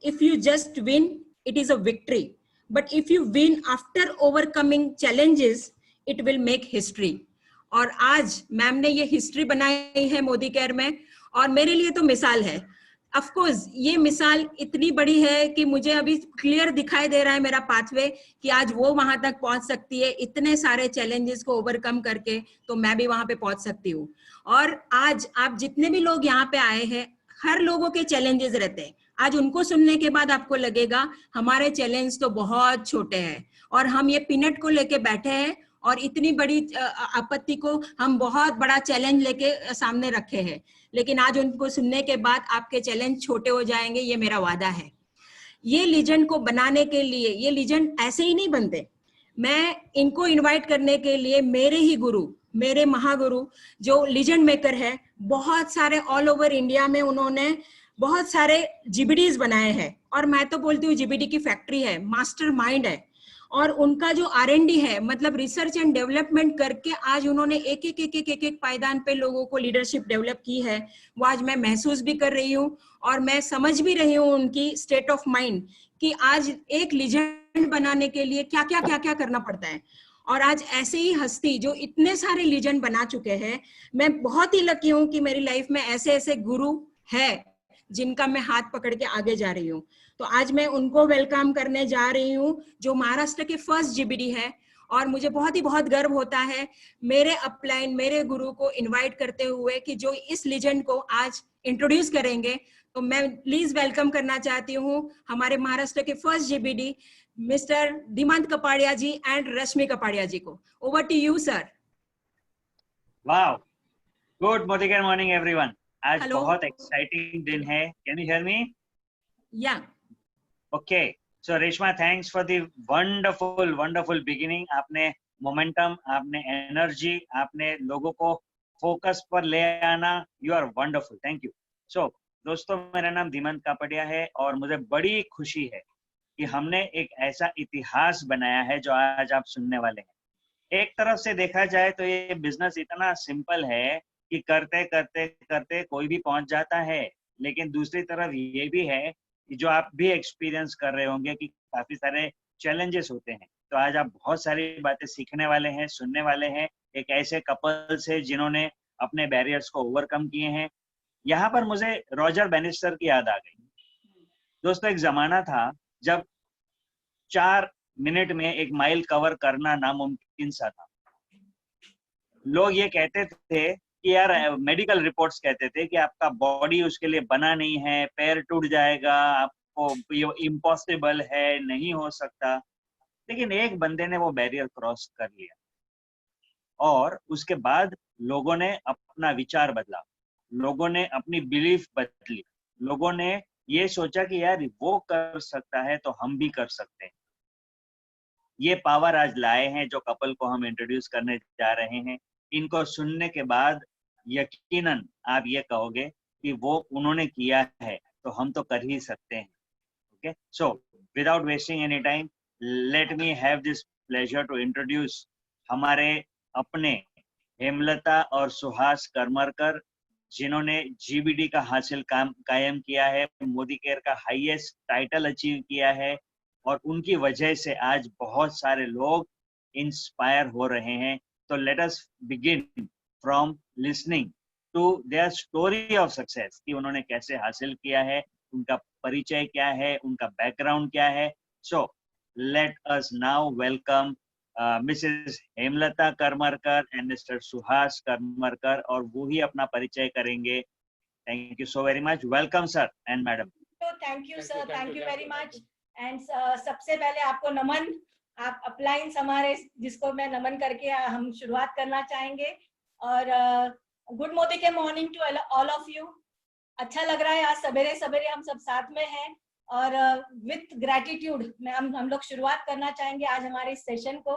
if you just win, it is a victory. But if you win after overcoming challenges, it will make history. और आज ma'am ने ये history बनाई है Modi care में, और मेरे लिए तो मिसाल है. ऑफ कोर्स ये मिसाल इतनी बड़ी है कि मुझे अभी क्लियर दिखाई दे रहा है मेरा पाथवे कि आज वो वहां तक पहुंच सकती है इतने सारे चैलेंजेस को ओवरकम करके, तो मैं भी वहां पे पहुंच सकती हूँ. और आज आप जितने भी लोग यहाँ पे आए हैं, हर लोगों के चैलेंजेस रहते हैं. आज उनको सुनने के बाद आपको लगेगा हमारे चैलेंज तो बहुत छोटे हैं, और हम ये पीनट को लेके बैठे हैं और इतनी बड़ी आपत्ति को हम बहुत बड़ा चैलेंज लेके सामने रखे हैं. लेकिन आज उनको सुनने के बाद आपके चैलेंज छोटे हो जाएंगे, ये मेरा वादा है. ये लीजेंड को बनाने के लिए, ये लीजेंड ऐसे ही नहीं बनते. मैं इनको इनवाइट करने के लिए मेरे ही गुरु, मेरे महागुरु जो लीजेंड मेकर है, बहुत सारे ऑल ओवर इंडिया में उन्होंने बहुत सारे जीबीडीज बनाए हैं, और मैं तो बोलती हूँ जीबीडी की फैक्ट्री है, मास्टर माइंड है. और उनका जो R&D है, मतलब रिसर्च एंड डेवलपमेंट करके आज उन्होंने एक एक पायदान पे लोगों को लीडरशिप डेवलप की है. वो आज मैं महसूस भी कर रही हूँ और मैं समझ भी रही हूँ उनकी स्टेट ऑफ माइंड कि आज एक लीजेंड बनाने के लिए क्या क्या करना पड़ता है. और आज ऐसे ही हस्ती जो इतने सारे लीजेंड बना चुके हैं, मैं बहुत ही लकी हूँ कि मेरी लाइफ में ऐसे ऐसे गुरु है जिनका मैं हाथ पकड़ के आगे जा रही हूँ. तो आज मैं उनको वेलकम करने जा रही हूँ जो महाराष्ट्र के फर्स्ट जीबीडी है, और मुझे बहुत गर्व होता है मेरे अपलाइन, मेरे गुरु को इनवाइट करते हुए कि जो इस लीजेंड को आज इंट्रोड्यूस करेंगे. तो मैं प्लीज वेलकम करना चाहती हूँ हमारे महाराष्ट्र के first GBD mister Dhimant Kapadia ji and Rashmi Kapadia ji को. Over to you sir. Wow, good morning everyone. आज Hello. बहुत एक्साइटिंग दिन है. Can you hear me? Yeah. Okay, so Reshma, thanks for the wonderful beginning. आपने मोमेंटम, आपने एनर्जी, आपने लोगों को फोकस पर ले आना. You are wonderful, thank you. So दोस्तों, मेरा नाम धीमंत कापड़िया है और मुझे बड़ी खुशी है कि हमने एक ऐसा इतिहास बनाया है जो आज आप सुनने वाले हैं. एक तरफ से देखा जाए तो ये बिजनेस इतना सिंपल है कि करते करते करते कोई भी पहुंच जाता है, लेकिन दूसरी तरफ ये भी है कि जो आप भी एक्सपीरियंस कर रहे होंगे कि काफी सारे चैलेंजेस होते हैं. तो आज आप बहुत सारी बातें सीखने वाले हैं, सुनने वाले हैं एक ऐसे कपल से जिन्होंने अपने बैरियर्स को ओवरकम किए हैं. यहाँ पर मुझे रॉजर बैनिस्टर की याद आ गई. दोस्तों, एक जमाना था जब 4 मिनट में 1 माइल कवर करना नामुमकिन सा था. लोग ये कहते थे कि यार, मेडिकल रिपोर्ट्स कहते थे कि आपका बॉडी उसके लिए बना नहीं है, पैर टूट जाएगा, आपको ये इम्पॉसिबल है, नहीं हो सकता. लेकिन एक बंदे ने वो बैरियर क्रॉस कर लिया और उसके बाद लोगों ने अपना विचार बदला, लोगों ने अपनी बिलीफ बदली, लोगों ने ये सोचा कि यार वो कर सकता है तो हम भी कर सकते हैं. ये पावर आज लाए हैं जो कपल को हम इंट्रोड्यूस करने जा रहे हैं. इनको सुनने के बाद यकीनन आप ये कहोगे कि वो उन्होंने किया है तो हम तो कर ही सकते हैं. Okay, so without wasting any time, let me have this pleasure to introduce हमारे अपने हेमलता और सुहास करमरकर, जिन्होंने जीबीडी का हासिल कायम किया है, मोदी केयर का हाईएस्ट टाइटल अचीव किया है, और उनकी वजह से आज बहुत सारे लोग इंस्पायर हो रहे हैं. तो let us begin from listening to their story of success कि उन्होंने कैसे हासिल किया है, उनका परिचय क्या है, उनका बैकग्राउंड क्या है. So let us now welcome Mrs Hemlata Karmarkar and mister Suhas Karmarkar, और वो ही अपना परिचय करेंगे. Thank you so very much. Welcome sir and madam. Thank you sir, thank you very much. And सबसे पहले आपको नमन, आप अपलाइंस हमारे, जिसको मैं नमन करके हम शुरुआत करना चाहेंगे. और गुड मोदी के morning to all of you. अच्छा लग रहा है आज सवेरे सवेरे हम सब साथ में हैं, और विथ ग्रैटिट्यूड में हम लोग शुरुआत करना चाहेंगे आज हमारे इस सेशन को.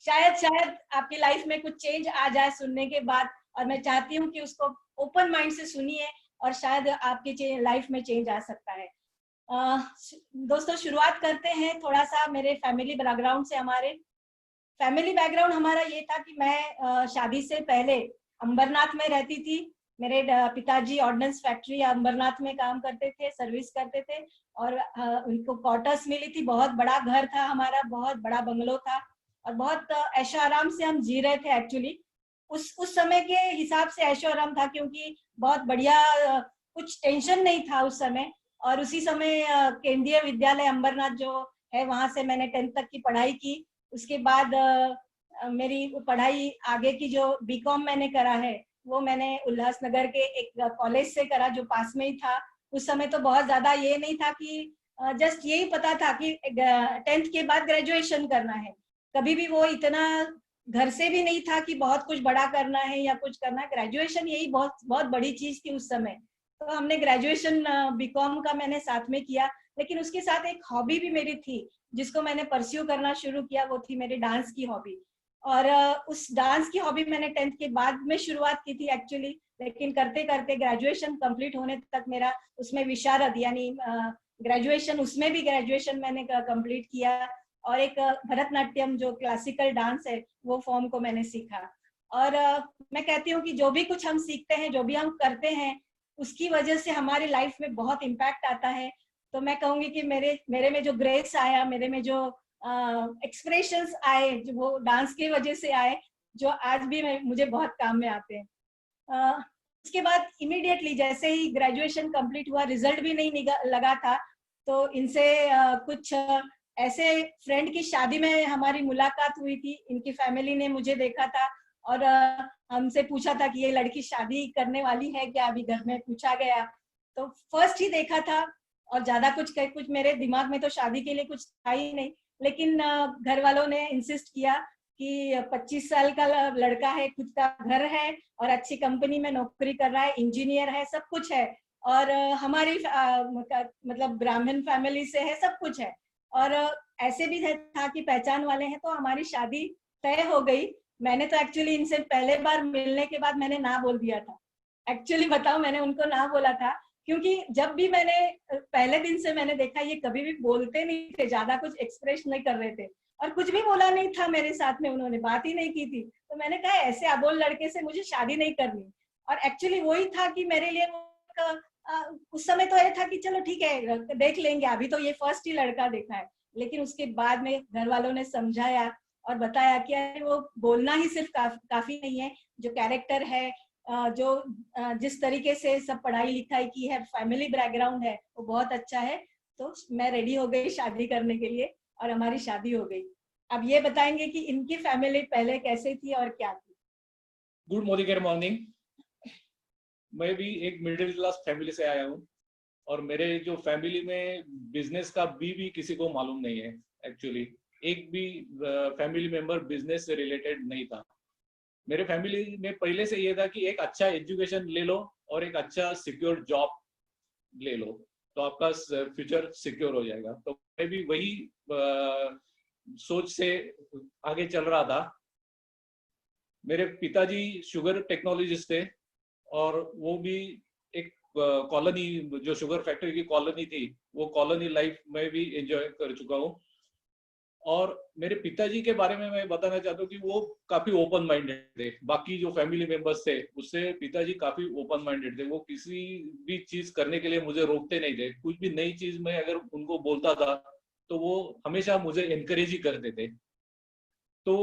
शायद आपकी लाइफ में कुछ चेंज आ जाए सुनने के बाद, और मैं चाहती हूँ कि उसको ओपन माइंड से सुनिए और शायद आपकी लाइफ में चेंज आ सकता है. दोस्तों, शुरुआत करते हैं थोड़ा सा मेरे फैमिली बैकग्राउंड से. हमारे फैमिली बैकग्राउंड हमारा ये था कि मैं शादी से पहले अंबरनाथ में रहती थी. मेरे पिताजी ऑर्डिनेंस फैक्ट्री अंबरनाथ में काम करते थे, सर्विस करते थे, और उनको क्वार्टर्स मिली थी, बहुत बड़ा घर था हमारा, बहुत बड़ा बंगलो था, और बहुत ऐशो आराम से हम जी रहे थे एक्चुअली। उस समय के हिसाब से ऐशो आराम था, क्योंकि बहुत बढ़िया, कुछ टेंशन नहीं था उस समय। और उसी समय केंद्रीय विद्यालय अंबरनाथ जो है, वहां से मैंने 10th तक की पढ़ाई की। उसके बाद मेरी पढ़ाई आगे की जो बीकॉम मैंने करा है, वो मैंने उल्लासनगर के एक कॉलेज से करा, जो पास में ही था। उस समय तो बहुत ज्यादा ये नहीं था, कि जस्ट यही पता था कि 10th के बाद ग्रेजुएशन करना है। कभी भी वो इतना घर से भी नहीं था कि बहुत कुछ बड़ा करना है या कुछ करना है। ग्रेजुएशन यही बहुत बहुत बड़ी चीज थी उस समय। तो हमने ग्रेजुएशन बीकॉम का मैंने साथ में किया, लेकिन उसके साथ एक हॉबी भी मेरी थी जिसको मैंने परस्यू करना शुरू किया, वो थी मेरी डांस की हॉबी। और उस डांस की हॉबी मैंने 10th के बाद में शुरुआत की थी एक्चुअली, लेकिन करते करते ग्रेजुएशन कंप्लीट होने तक मेरा उसमें विशारद यानी ग्रेजुएशन, उसमें भी ग्रेजुएशन मैंने कंप्लीट किया। और एक भरतनाट्यम जो क्लासिकल डांस है, वो फॉर्म को मैंने सीखा। और मैं कहती हूँ कि जो भी कुछ हम सीखते हैं, जो भी हम करते हैं, उसकी वजह से हमारी लाइफ में बहुत इम्पैक्ट आता है। तो मैं कहूंगी कि मेरे में जो ग्रेस आया, मेरे में जो एक्सप्रेशंस आए, जो वो डांस की वजह से आए, जो आज भी मुझे बहुत काम में आते हैं। उसके बाद इमीडिएटली जैसे ही ग्रेजुएशन कंप्लीट हुआ, रिजल्ट भी नहीं लगा था, तो इनसे कुछ ऐसे फ्रेंड की शादी में हमारी मुलाकात हुई थी। इनकी फैमिली ने मुझे देखा था और हमसे पूछा था कि ये लड़की शादी करने वाली है क्या, अभी घर में पूछा गया। तो फर्स्ट ही देखा था, और ज्यादा कुछ मेरे दिमाग में तो शादी के लिए कुछ था ही नहीं। लेकिन घर वालों ने इंसिस्ट किया कि 25 साल का लड़का है, खुद का घर है और अच्छी कंपनी में नौकरी कर रहा है, इंजीनियर है, सब कुछ है, और हमारी मतलब ब्राह्मण फैमिली से है, सब कुछ है, और ऐसे भी था कि पहचान वाले हैं, तो हमारी शादी तय हो गई। मैंने तो एक्चुअली इनसे पहले बार मिलने के बाद मैंने ना बोल दिया था। एक्चुअली बताओ, मैंने उनको ना बोला था, क्योंकि जब भी मैंने पहले दिन से मैंने देखा, ये कभी भी बोलते नहीं थे, ज्यादा कुछ एक्सप्रेस नहीं कर रहे थे, और कुछ भी बोला नहीं था मेरे साथ में, उन्होंने बात ही नहीं की थी। तो मैंने कहा ऐसे अबोल लड़के से मुझे शादी नहीं करनी। और एक्चुअली वही था कि मेरे लिए उस समय तो ये था कि चलो ठीक है, देख लेंगे, अभी तो ये फर्स्ट ही लड़का देखा है। लेकिन उसके बाद में घर वालों ने समझाया और बताया कि अरे वो बोलना ही सिर्फ काफी नहीं है, जो कैरेक्टर है, जो जिस तरीके से सब पढ़ाई लिखाई की है, फैमिली बैकग्राउंड है, वो बहुत अच्छा है। तो मैं रेडी हो गई शादी करने के लिए, और हमारी शादी हो गई। अब ये बताएंगे कि इनकी फैमिली पहले कैसे थी और क्या थी। Good Modicare morning. मैं भी एक मिडिल क्लास फैमिली से आया हूँ, और मेरे जो फैमिली में बिजनेस का भी किसी को मालूम नहीं है। एक्चुअली एक भी फैमिली मेंबर बिजनेस से रिलेटेड नहीं था। मेरे फैमिली में पहले से ये था कि एक अच्छा एजुकेशन ले लो और एक अच्छा सिक्योर जॉब ले लो, तो आपका फ्यूचर सिक्योर हो जाएगा। तो मैं भी वही सोच से आगे चल रहा था। मेरे पिताजी शुगर टेक्नोलॉजिस्ट थे, और वो भी एक कॉलोनी, जो शुगर फैक्ट्री की कॉलोनी थी, वो कॉलोनी लाइफ में भी एंजॉय कर चुका हूँ। और मेरे पिताजी के बारे में मैं बताना चाहता हूँ कि वो काफी ओपन माइंडेड थे। बाकी जो फैमिली मेंबर्स थे उससे पिताजी काफी ओपन माइंडेड थे। वो किसी भी चीज करने के लिए मुझे रोकते नहीं थे। कुछ भी नई चीज में अगर उनको बोलता था तो वो हमेशा मुझे एनकरेज ही करते थे। तो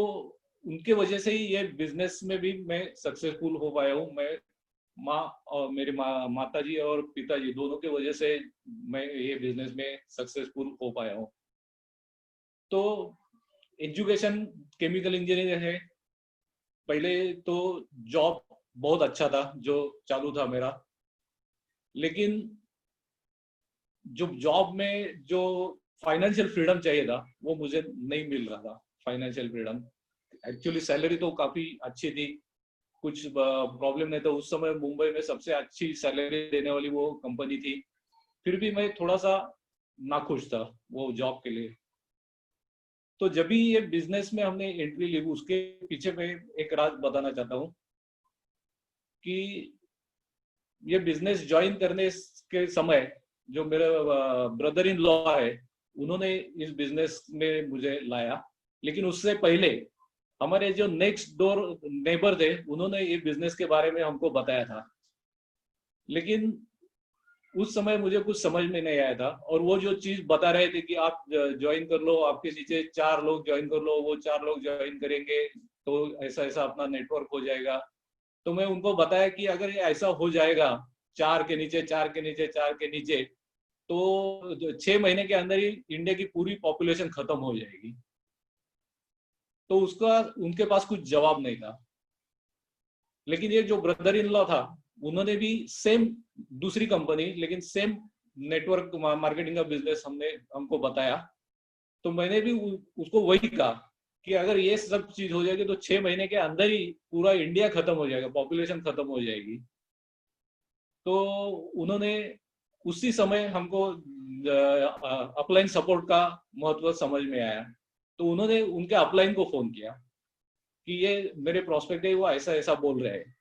उनके वजह से ही ये बिजनेस में भी मैं सक्सेसफुल हो पाया हूँ। मैं माँ और मेरे माता जी और पिताजी दोनों के वजह से मैं ये बिजनेस में सक्सेसफुल हो पाया हूँ। तो एजुकेशन केमिकल इंजीनियर है। पहले तो जॉब बहुत अच्छा था जो चालू था मेरा, लेकिन जो जॉब में जो फाइनेंशियल फ्रीडम चाहिए था वो मुझे नहीं मिल रहा था। फाइनेंशियल फ्रीडम, एक्चुअली सैलरी तो काफी अच्छी थी, कुछ प्रॉब्लम नहीं था। उस समय मुंबई में सबसे अच्छी सैलरी देने वाली वो कंपनी थी, फिर भी मैं थोड़ा सा नाखुश था वो जॉब के लिए। तो जब भी ये बिजनेस में हमने एंट्री ली, उसके पीछे मैं एक राज बताना चाहता हूँ कि ये बिजनेस ज्वाइन करने के समय जो मेरा ब्रदर इन लॉ है, उन्होंने इस बिजनेस में मुझे लाया। लेकिन उससे पहले हमारे जो नेक्स्ट डोर नेबर थे, उन्होंने ये बिजनेस के बारे में हमको बताया था लेकिन उस समय मुझे कुछ समझ में नहीं आया था। और वो जो चीज बता रहे थे कि आप ज्वाइन कर लो, आपके नीचे 4 लोग ज्वाइन कर लो, वो 4 लोग ज्वाइन करेंगे तो ऐसा ऐसा अपना नेटवर्क हो जाएगा। तो मैं उनको बताया कि अगर ये ऐसा हो जाएगा 4 के नीचे 4 के नीचे 4 के नीचे, तो 6 महीने के अंदर ही इंडिया की पूरी पॉपुलेशन खत्म हो जाएगी। तो उसका उनके पास कुछ जवाब नहीं था। लेकिन ये जो ब्रदर इन लॉ था, उन्होंने भी सेम दूसरी कंपनी, लेकिन सेम नेटवर्क मार्केटिंग का बिजनेस हमको बताया। तो मैंने भी उसको वही कहा कि अगर ये सब चीज हो जाएगी तो 6 महीने के अंदर ही पूरा इंडिया खत्म हो जाएगा, पॉपुलेशन खत्म हो जाएगी। तो उन्होंने उसी समय हमको अपलाइन सपोर्ट का महत्व समझ में आया। तो उन्होंने उनके अपलाइन को फोन किया कि ये मेरे प्रोस्पेक्ट है, वो ऐसा ऐसा बोल रहे हैं।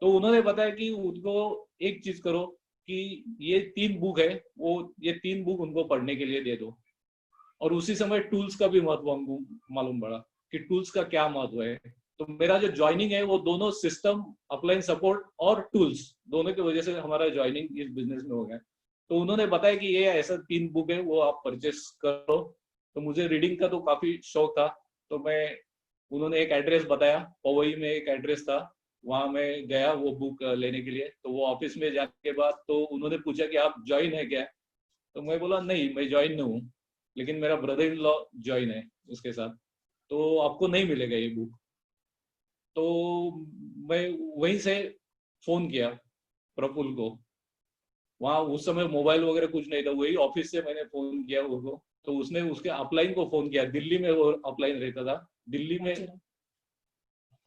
तो उन्होंने बताया कि उनको एक चीज करो कि ये 3 बुक है, वो ये 3 बुक उनको पढ़ने के लिए दे दो। और उसी समय टूल्स का भी महत्व हमको मालूम पड़ा कि टूल्स का क्या महत्व है। तो मेरा जो ज्वाइनिंग है वो दोनों सिस्टम, अपलाइन सपोर्ट और टूल्स, दोनों की वजह से हमारा ज्वाइनिंग इस बिजनेस में हो गया। तो उन्होंने बताया कि ये ऐसा 3 बुक है, वो आप परचेस करो। तो मुझे रीडिंग का तो काफी शौक था। तो उन्होंने एक एड्रेस बताया, पवई में एक एड्रेस था, वहां मैं गया वो बुक लेने के लिए। तो वो ऑफिस में जाने के बाद तो उन्होंने पूछा कि आप ज्वाइन है क्या? तो मैं बोला नहीं, मैं ज्वाइन नहीं हूँ, लेकिन मेरा ब्रदर इन लॉ ज्वाइन है उसके साथ, तो आपको नहीं मिलेगा ये बुक। तो मैं वहीं से फोन किया प्रफुल्ल को। वहाँ उस समय मोबाइल वगैरह कुछ नहीं था, वही ऑफिस से मैंने फोन किया उसको। तो उसने उसके अपलाइन को फोन किया, दिल्ली में वो अपलाइन रहता था, दिल्ली में,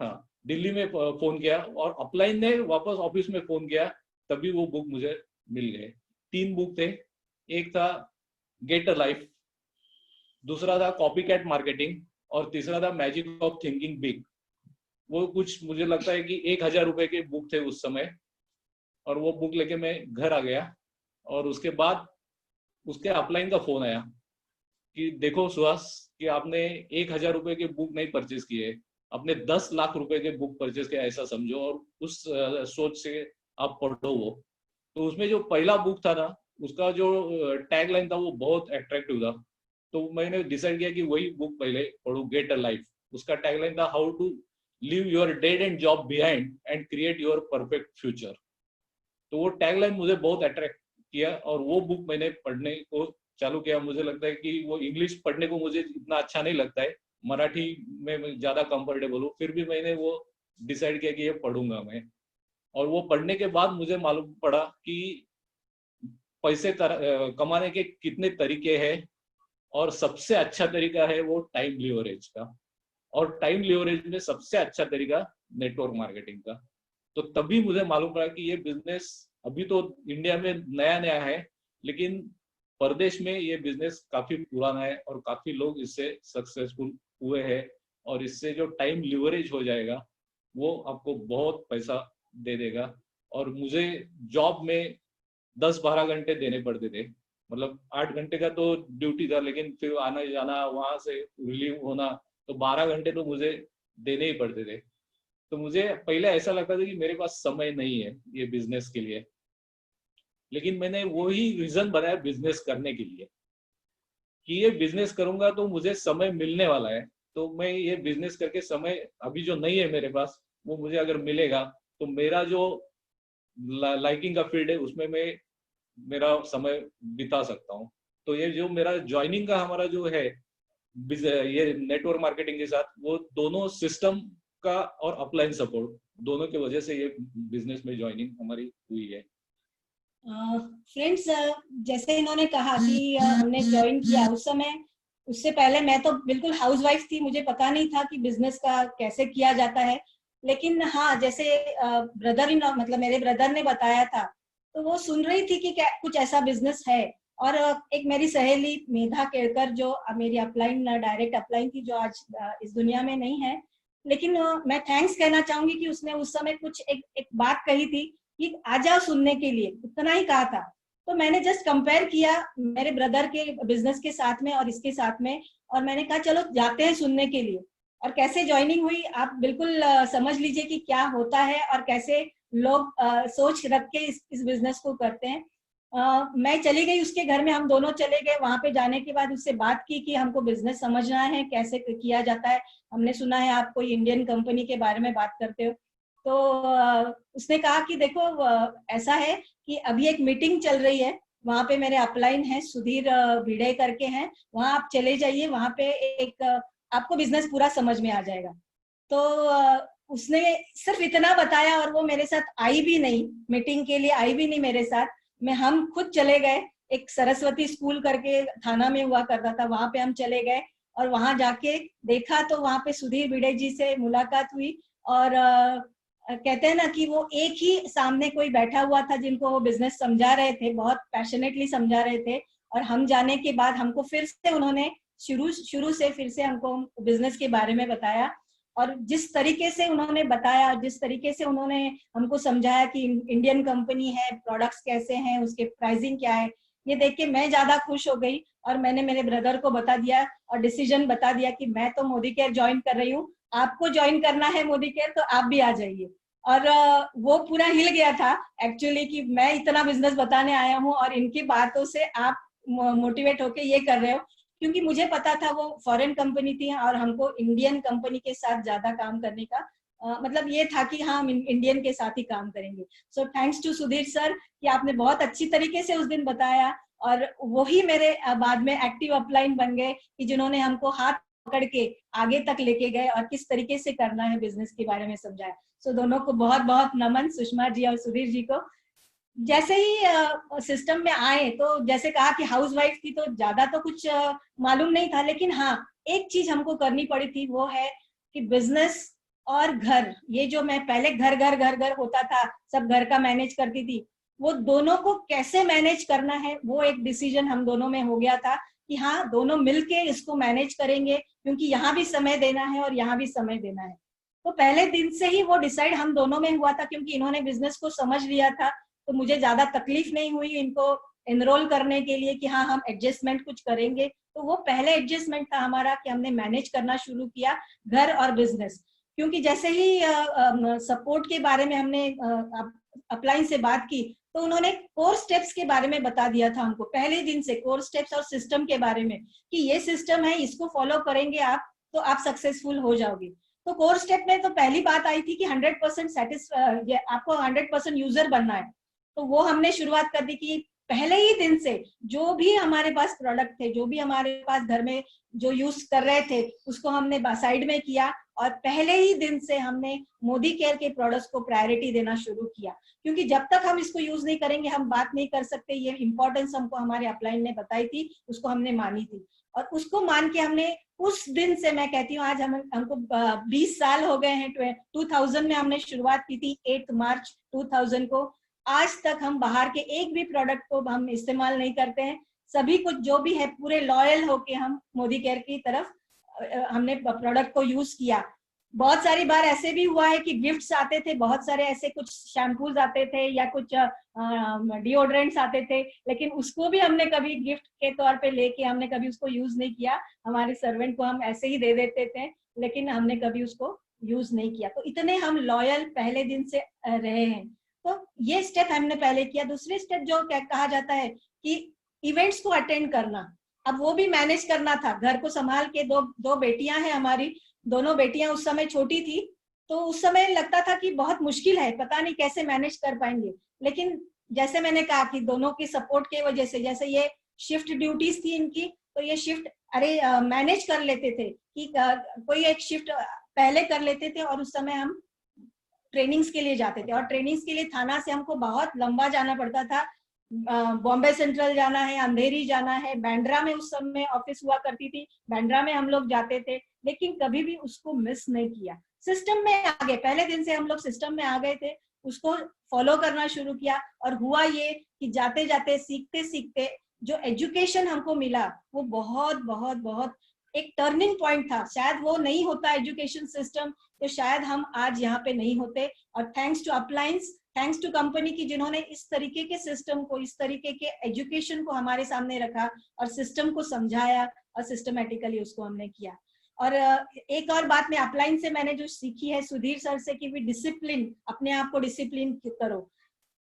हाँ दिल्ली में फोन किया। और अपलाइन ने वापस ऑफिस में फोन किया, तभी वो बुक मुझे मिल गए। 3 बुक थे, एक था गेट अ लाइफ, दूसरा था कॉपी कैट मार्केटिंग, और तीसरा था मैजिक ऑफ थिंकिंग बिग। वो कुछ मुझे लगता है कि 1000 रुपए के बुक थे उस समय। और वो बुक लेके मैं घर आ गया। और उसके बाद उसके अपलाइन का फोन आया कि देखो सुहास, कि आपने 1000 रुपए के बुक नहीं परचेज किए, आपने 10 लाख रुपए के बुक परचेज किया, ऐसा समझो। और उस सोच से आप पढ़ो वो। तो उसमें जो पहला बुक था ना, उसका जो टैग लाइन था वो बहुत अट्रैक्टिव था। तो मैंने डिसाइड किया कि वही बुक पहले पढ़ू, गेट अ लाइफ। उसका टैगलाइन था, how to leave your dead end job behind and create your perfect future. तो वो टैगलाइन मुझे बहुत अट्रैक्ट किया और वो बुक मैंने पढ़ने को चालू किया। मुझे लगता है कि वो इंग्लिश पढ़ने को मुझे इतना अच्छा नहीं लगता है, मराठी में मैं ज्यादा कंफर्टेबल हूँ, फिर भी मैंने वो डिसाइड किया कि ये पढ़ूंगा मैं। और वो पढ़ने के बाद मुझे मालूम पड़ा कि पैसे कमाने के कितने तरीके हैं, और सबसे अच्छा तरीका है वो टाइम लिवरेज का। और टाइम लिवरेज में सबसे अच्छा तरीका नेटवर्क मार्केटिंग का। तो तभी मुझे मालूम पड़ा कि ये बिजनेस अभी तो इंडिया में नया नया है, लेकिन परदेश में ये बिजनेस काफी पुराना है और काफी लोग इससे सक्सेसफुल हुए हैं। और इससे जो टाइम लिवरेज हो जाएगा वो आपको बहुत पैसा दे देगा। और मुझे जॉब में 10-12 घंटे देने पड़ते थे, मतलब 8 घंटे का तो ड्यूटी था, लेकिन फिर आना जाना, वहां से रिलीव होना, तो 12 घंटे तो मुझे देने ही पड़ते थे। तो मुझे पहले ऐसा लगता था कि मेरे पास समय नहीं है ये बिजनेस के लिए, लेकिन मैंने वही रीजन बनाया बिजनेस करने के लिए कि ये बिजनेस करूंगा तो मुझे समय मिलने वाला है। तो मैं ये बिजनेस करके समय अभी जो नहीं है मेरे पास, वो मुझे अगर मिलेगा तो मेरा जो लाइकिंग का फील्ड है उसमें मैं मेरा समय बिता सकता हूँ। तो ये जो मेरा ज्वाइनिंग का हमारा जो है ये नेटवर्क मार्केटिंग के साथ, वो दोनों सिस्टम का और अपलाइन सपोर्ट दोनों की वजह से ये बिजनेस में ज्वाइनिंग हमारी हुई है। फ्रेंड्स, जैसे इन्होंने कहा कि हमने ज्वाइन किया उस समय, उससे पहले मैं तो बिल्कुल हाउसवाइफ थी, मुझे पता नहीं था कि बिजनेस का कैसे किया जाता है। लेकिन हाँ, जैसे ब्रदर इन मतलब मेरे ब्रदर ने बताया था, तो वो सुन रही थी कि क्या कुछ ऐसा बिजनेस है। और एक मेरी सहेली मेधा केड़कर, जो मेरी अपलाइन डायरेक्ट अपलाइन थी, जो आज इस दुनिया में नहीं है, लेकिन मैं थैंक्स कहना चाहूंगी कि उसने उस समय कुछ एक बात कही थी कि आ जाओ सुनने के लिए, उतना ही कहा था। तो मैंने जस्ट कंपेयर किया मेरे ब्रदर के बिजनेस के साथ में और इसके साथ में, और मैंने कहा चलो जाते हैं सुनने के लिए। और कैसे ज्वाइनिंग हुई आप बिल्कुल समझ लीजिए कि क्या होता है और कैसे लोग सोच रख के इस बिजनेस को करते हैं। मैं चली गई उसके घर में, हम दोनों चले गए। वहां पे जाने के बाद उससे बात की कि हमको बिजनेस समझना है, कैसे किया जाता है। हमने सुना है आप कोई इंडियन कंपनी के बारे में बात करते हो। तो उसने कहा कि देखो ऐसा है कि अभी एक मीटिंग चल रही है, वहां पे मेरे अपलाइन है सुधीर भिड़े करके हैं, वहां आप चले जाइए, वहां पे एक आपको बिजनेस पूरा समझ में आ जाएगा। तो उसने सिर्फ इतना बताया और वो मेरे साथ आई भी नहीं, मीटिंग के लिए आई भी नहीं मेरे साथ। हम खुद चले गए, एक सरस्वती स्कूल करके थाना में हुआ करता था, वहां पे हम चले गए और वहां जाके देखा तो वहां पे सुधीर भिड़े जी से मुलाकात हुई। और कहते हैं ना कि वो एक ही सामने कोई बैठा हुआ था जिनको वो बिजनेस समझा रहे थे, बहुत पैशनेटली समझा रहे थे। और हम जाने के बाद हमको फिर से उन्होंने शुरू से फिर से हमको बिजनेस के बारे में बताया। और जिस तरीके से उन्होंने बताया, जिस तरीके से उन्होंने हमको समझाया कि इंडियन कंपनी है, प्रोडक्ट्स कैसे हैं, उसके प्राइसिंग क्या है, ये देख के मैं ज्यादा खुश हो गई। और मैंने मेरे ब्रदर को बता दिया और डिसीजन बता दिया कि मैं तो मोदी केयर ज्वाइन कर रही हूँ, आपको ज्वाइन करना है मोदी केयर तो आप भी आ जाइए। और वो पूरा हिल गया था एक्चुअली कि मैं इतना बिजनेस बताने आया हूँ और इनकी बातों से आप मोटिवेट होके ये कर रहे हो। क्योंकि मुझे पता था वो फॉरेन कंपनी थी और हमको इंडियन कंपनी के साथ ज्यादा काम करने का मतलब ये था कि हाँ हम इंडियन के साथ ही काम करेंगे। So thanks to Sudhir sir कि आपने बहुत अच्छी तरीके से उस दिन बताया। और वही मेरे बाद में एक्टिव अपलाइन बन गए कि जिन्होंने हमको हाथ पकड़ के आगे तक लेके गए और किस तरीके से करना है बिजनेस के बारे में समझाया। सो दोनों को बहुत बहुत नमन, सुषमा जी और सुधीर जी को। जैसे ही सिस्टम में आए तो जैसे कहा कि हाउसवाइफ थी तो ज्यादा तो कुछ मालूम नहीं था, लेकिन हाँ एक चीज हमको करनी पड़ी थी, वो है कि बिजनेस और घर, ये जो मैं पहले घर घर घर घर होता था, सब घर का मैनेज करती थी, वो दोनों को कैसे मैनेज करना है वो एक डिसीजन हम दोनों में हो गया था कि हाँ दोनों मिलके इसको मैनेज करेंगे, क्योंकि यहाँ भी समय देना है और यहाँ भी समय देना है। तो पहले दिन से ही वो डिसाइड हम दोनों में हुआ था, क्योंकि इन्होंने बिजनेस को समझ लिया था तो मुझे ज्यादा तकलीफ नहीं हुई इनको एनरोल करने के लिए कि हाँ हम एडजस्टमेंट कुछ करेंगे। तो वो पहले एडजस्टमेंट था हमारा कि हमने मैनेज करना शुरू किया घर और बिजनेस। क्योंकि जैसे ही सपोर्ट के बारे में हमने अपलाइन से बात की तो उन्होंने कोर स्टेप्स के बारे में बता दिया था हमको पहले दिन से, कोर स्टेप्स और सिस्टम के बारे में कि ये सिस्टम है, इसको फॉलो करेंगे आप तो आप सक्सेसफुल हो जाओगे। तो कोर स्टेप में तो पहली बात आई थी कि 100% आपको 100% यूजर बनना है। तो वो हमने शुरुआत कर दी कि पहले ही दिन से जो भी हमारे पास प्रोडक्ट थे, जो भी हमारे पास घर में जो यूज कर रहे थे, उसको हमने साइड में किया और पहले ही दिन से हमने मोदी केयर के प्रोडक्ट्स को प्रायोरिटी देना शुरू किया। क्योंकि जब तक हम इसको यूज नहीं करेंगे हम बात नहीं कर सकते। ये इंपॉर्टेंस हमको हमारे अपलाइन ने बताई थी, उसको हमने मानी थी और उसको मान के हमने उस दिन से, मैं कहती हूँ आज हमको 20 साल हो गए हैं। 2000 में हमने शुरुआत की थी, 8 मार्च 2000 को। आज तक हम बाहर के एक भी प्रोडक्ट को हम इस्तेमाल नहीं करते हैं। सभी कुछ जो भी है पूरे लॉयल होके हम मोदी केयर की तरफ हमने प्रोडक्ट को यूज किया। बहुत सारी बार ऐसे भी हुआ है कि गिफ्ट्स आते थे, बहुत सारे ऐसे कुछ शैम्पूज आते थे या कुछ डिओड्रेंट्स आते थे, लेकिन उसको भी हमने कभी गिफ्ट के तौर पे लेके हमने कभी उसको यूज नहीं किया। हमारे सर्वेंट को हम ऐसे ही दे देते थे, लेकिन हमने कभी उसको यूज नहीं किया। तो इतने हम लॉयल पहले दिन से रहे हैं। तो ये स्टेप हमने पहले किया। दूसरे स्टेप जो क्या कहा जाता है कि इवेंट्स को अटेंड करना, अब वो भी मैनेज करना था। घर को संभाल के दो बेटियां हैं हमारी, दोनों बेटियां उस समय छोटी थी, तो उस समय लगता था कि बहुत मुश्किल है, पता नहीं कैसे मैनेज कर पाएंगे। लेकिन जैसे मैंने कहा कि दोनों की सपोर्ट की वजह से, जैसे ये शिफ्ट ड्यूटीज थी इनकी, तो ये शिफ्ट मैनेज कर लेते थे कि कोई एक शिफ्ट पहले कर लेते थे और उस समय हम ट्रेनिंग्स के लिए जाते थे। और ट्रेनिंग्स के लिए थाना से हमको बहुत लंबा जाना पड़ता था, बॉम्बे सेंट्रल जाना है, अंधेरी जाना है, बांद्रा में उस समय ऑफिस हुआ करती थी, बांद्रा में हम लोग जाते थे, लेकिन कभी भी उसको मिस नहीं किया। सिस्टम में आ गए, पहले दिन से हम लोग सिस्टम में आ गए थे, उसको फॉलो करना शुरू किया। और हुआ ये कि जाते जाते सीखते सीखते जो एजुकेशन हमको मिला वो बहुत बहुत बहुत एक टर्निंग पॉइंट था। शायद वो नहीं होता एजुकेशन सिस्टम तो शायद हम आज यहाँ पे नहीं होते। और thanks to appliances, thanks to company की जिन्होंने इस तरीके के सिस्टम को, इस तरीके के एजुकेशन को हमारे सामने रखा और सिस्टम को समझाया और सिस्टमेटिकली उसको हमने किया। और एक और बात मैं अपलाइन से मैंने जो सीखी है सुधीर सर से कि भी डिसिप्लिन, अपने आप को डिसिप्लिन करो।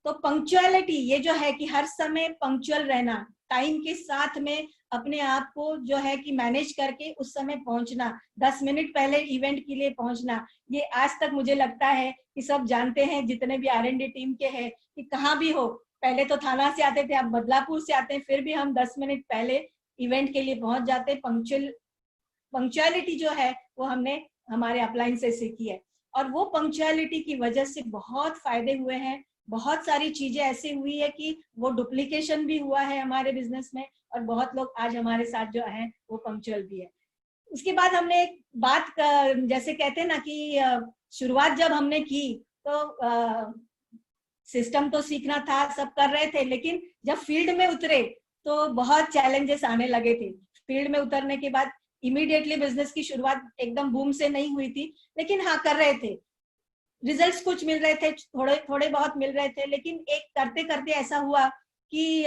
तो पंक्चुअलिटी ये जो है कि हर समय पंक्चुअल रहना, टाइम के साथ में अपने आप को जो है कि मैनेज करके उस समय पहुंचना, 10 मिनट पहले इवेंट के लिए पहुंचना, ये आज तक मुझे लगता है कि सब जानते हैं जितने भी R&D टीम के हैं कि कहाँ भी हो, पहले तो थाना से आते थे, अब बदलापुर से आते हैं, फिर भी हम 10 मिनट पहले इवेंट के लिए पहुंच जाते। पंक्चुअलिटी जो है वो हमने हमारे अपलाइन से सीखी है, और वो पंक्चुअलिटी की वजह से बहुत फायदे हुए हैं। बहुत सारी चीजें ऐसी हुई है कि वो डुप्लीकेशन भी हुआ है हमारे बिजनेस में, और बहुत लोग आज हमारे साथ जो हैं वो पंक्चुअल भी है। उसके बाद हमने एक बात जैसे कहते हैं ना कि शुरुआत जब हमने की तो सिस्टम तो सीखना था, सब कर रहे थे, लेकिन जब फील्ड में उतरे तो बहुत चैलेंजेस आने लगे थे। फील्ड में उतरने के बाद इमीडिएटली बिजनेस की शुरुआत एकदम बूम से नहीं हुई थी, लेकिन हाँ कर रहे थे, रिजल्ट्स कुछ मिल रहे थे, थोड़े थोड़े बहुत मिल रहे थे, लेकिन एक करते करते ऐसा हुआ कि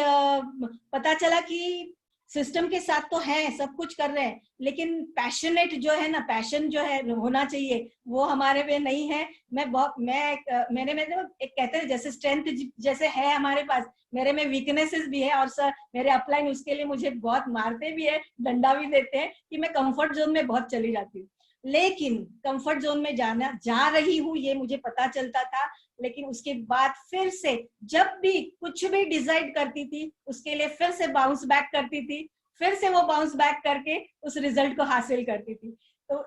पता चला कि सिस्टम के साथ तो है, सब कुछ कर रहे हैं, लेकिन पैशनेट जो है ना, पैशन जो है होना चाहिए, वो हमारे में नहीं है। मेरे में एक कहते हैं जैसे स्ट्रेंथ जैसे है हमारे पास, मेरे में वीकनेसेस भी है, और सर मेरे अपलाइन उसके लिए मुझे बहुत मारते भी है, डंडा भी देते हैं कि मैं कंफर्ट जोन में बहुत चली जाती हूँ। लेकिन कंफर्ट जोन में जा रही हूँ ये मुझे पता चलता था, लेकिन उसके बाद फिर से जब भी कुछ भी डिसाइड करती थी उसके लिए फिर से बाउंस बैक करती थी, फिर से वो बाउंस बैक करके उस रिजल्ट को हासिल करती थी। तो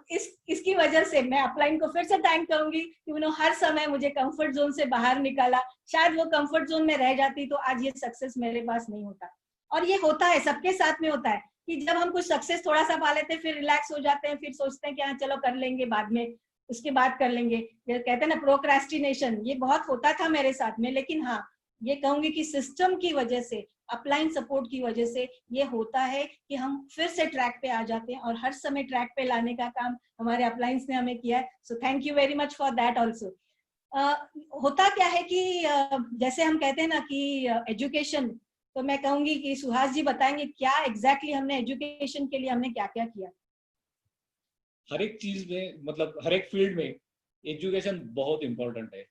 इसकी वजह से मैं अपलाइन को फिर से थैंक करूंगी कि उन्होंने हर समय मुझे कंफर्ट जोन से बाहर निकाला। शायद वो कंफर्ट जोन में रह जाती तो आज ये सक्सेस मेरे पास नहीं होता। और ये होता है, सबके साथ में होता है कि जब हम कुछ सक्सेस थोड़ा सा पा लेते हैं फिर रिलैक्स हो जाते हैं, फिर सोचते हैं कि हाँ चलो कर लेंगे बाद में, उसके बाद कर लेंगे। ये कहते हैं ना प्रोक्रेस्टिनेशन, ये बहुत होता था मेरे साथ में। लेकिन हाँ ये कहूंगी कि सिस्टम की वजह से, अपलाइन सपोर्ट की वजह से ये होता है कि हम फिर से ट्रैक पे आ जाते हैं, और हर समय ट्रैक पे लाने का काम हमारे अपलाइंस ने हमें किया है। सो thank you very much for that also. होता क्या है कि जैसे हम कहते हैं ना कि एजुकेशन, तो मैं कहूंगी कि सुहास जी बताएंगे क्या एग्जैक्टली हमने एजुकेशन के लिए हमने क्या क्या किया। हर एक चीज में, मतलब हर एक फील्ड में एजुकेशन बहुत इंपॉर्टेंट है,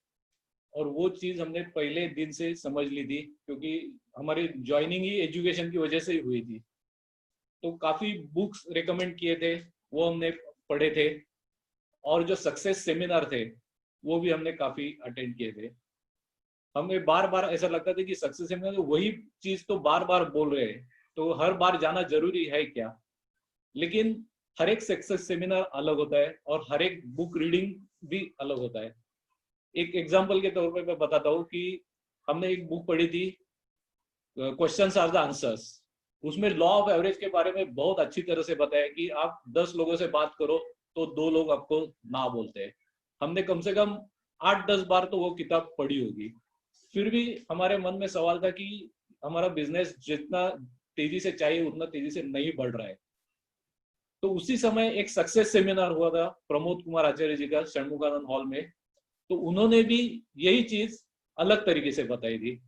और वो चीज हमने पहले दिन से समझ ली थी, क्योंकि हमारी ज्वाइनिंग ही एजुकेशन की वजह से ही हुई थी। तो काफी बुक्स रिकमेंड किए थे, वो हमने पढ़े थे, और जो सक्सेस सेमिनार थे वो भी हमने काफी अटेंड किए थे। हमें बार बार ऐसा लगता था कि सक्सेस सेमिनार वही चीज तो बार बार बोल रहे हैं, तो हर बार जाना जरूरी है क्या। लेकिन हर एक सक्सेस सेमिनार अलग होता है, और हर एक बुक रीडिंग भी अलग होता है। एक एग्जांपल के तौर पे मैं बताता हूँ कि हमने एक बुक पढ़ी थी, क्वेश्चंस आर द आंसर्स। उसमें लॉ ऑफ एवरेज के बारे में बहुत अच्छी तरह से बताया कि आप 10 लोगों से बात करो तो 2 लोग आपको ना बोलते हैं। हमने कम से कम 8-10 बार तो वो किताब पढ़ी होगी। फिर भी हमारे मन में सवाल था कि हमारा बिजनेस जितना तेजी से चाहिए उतना तेजी से नहीं बढ़ रहा है। तो उसी समय एक सक्सेस सेमिनार हुआ था प्रमोद कुमार आचार्य जी का षणमुखानंद हॉल में। तो उन्होंने भी यही चीज अलग तरीके से बताई थी।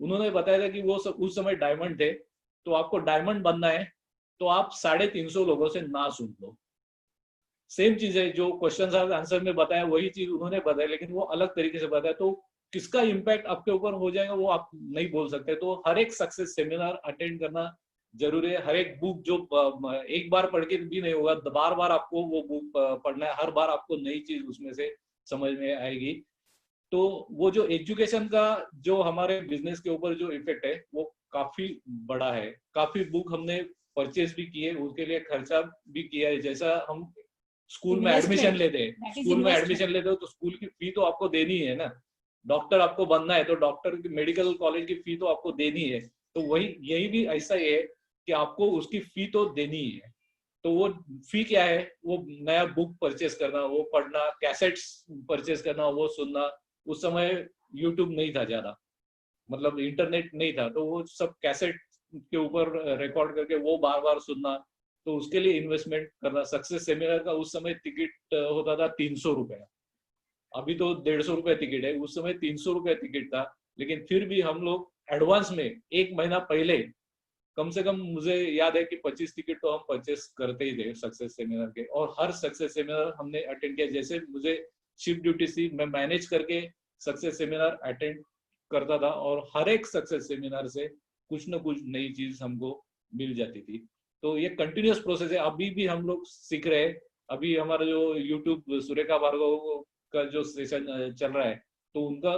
उन्होंने बताया था कि वो उस समय डायमंड थे, तो आपको डायमंड बनना है तो आप 350 लोगों से ना सुन लो। सेम चीज है जो क्वेश्चन आंसर में बताया, वही चीज उन्होंने बताया, लेकिन वो अलग तरीके से बताया। तो किसका इम्पैक्ट आपके ऊपर हो जाएगा वो आप नहीं बोल सकते। तो हर एक सक्सेस सेमिनार अटेंड करना जरूरी है। हर एक बुक जो एक बार पढ़ के भी नहीं होगा, बार बार आपको वो बुक पढ़ना है, हर बार आपको नई चीज उसमें से समझ में आएगी। तो वो जो एजुकेशन का जो हमारे बिजनेस के ऊपर जो इफेक्ट है वो काफी बड़ा है। काफी बुक हमने परचेज भी किए, उसके लिए खर्चा भी किया है। जैसा हम स्कूल में एडमिशन लेते हैं, तो स्कूल की फी तो आपको देनी है ना। डॉक्टर आपको बनना है तो डॉक्टर की मेडिकल कॉलेज की फी तो आपको देनी है। तो वही यही भी ऐसा ही है कि आपको उसकी फी तो देनी ही है। तो वो फी क्या है, वो नया बुक परचेस करना, वो पढ़ना, कैसेट्स परचेस करना, वो सुनना। उस समय यूट्यूब नहीं था ज्यादा, मतलब इंटरनेट नहीं था, तो वो सब कैसेट के ऊपर रिकॉर्ड करके वो बार बार सुनना। तो उसके लिए इन्वेस्टमेंट करना। सक्सेस सेमिनार का उस समय टिकट होता था 300 रुपए, अभी तो 150 रुपए टिकट है, उस समय 300 रुपए टिकट था। लेकिन फिर भी हम लोग एडवांस में 1 महीना पहले कम से कम मुझे याद है कि 25 टिकट तो हम परचेस करते ही थे सक्सेस सेमिनार के, और हर सक्सेस सेमिनार हमने अटेंड किया। जैसे मुझे शिफ्ट ड्यूटी थी, मैं मैनेज करके सक्सेस सेमिनार अटेंड करता था, और हर एक सक्सेस सेमिनार से कुछ ना कुछ नई चीज हमको मिल जाती थी। तो ये कंटिन्यूअस प्रोसेस है, अभी भी हम लोग सीख रहे हैं। अभी हमारा जो यूट्यूब सुरेखा भार्गव का जो सेशन चल रहा है, तो उनका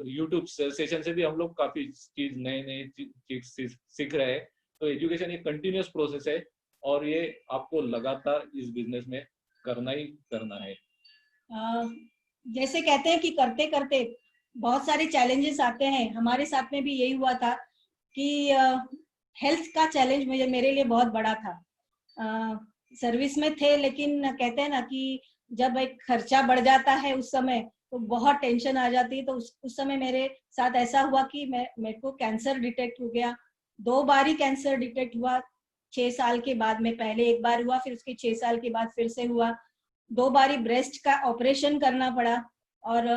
यूट्यूब सेशन से भी हम लोग काफी चीज नए चीज सीख रहे हैं। तो एजुकेशन एक कंटिन्यूअस प्रोसेस है, और ये आपको लगातार इस बिजनेस में करना ही करना है। जैसे कहते हैं कि करते करते बहुत सारे चैलेंजेस आते हैं। हमारे साथ में भी यही हुआ था कि हेल्थ का चैलेंज मेरे लिए बहुत बड़ा था। सर्विस में थे, लेकिन कहते हैं ना कि जब एक खर्चा बढ़ जाता है उस समय तो बहुत टेंशन आ जाती है। तो उस समय मेरे साथ ऐसा हुआ कि मेरे को कैंसर डिटेक्ट हो गया। 2 बार ही कैंसर डिटेक्ट हुआ 6 साल के बाद में। पहले एक बार हुआ, फिर उसके 6 साल के बाद फिर से हुआ। 2 बारी ब्रेस्ट का ऑपरेशन करना पड़ा। और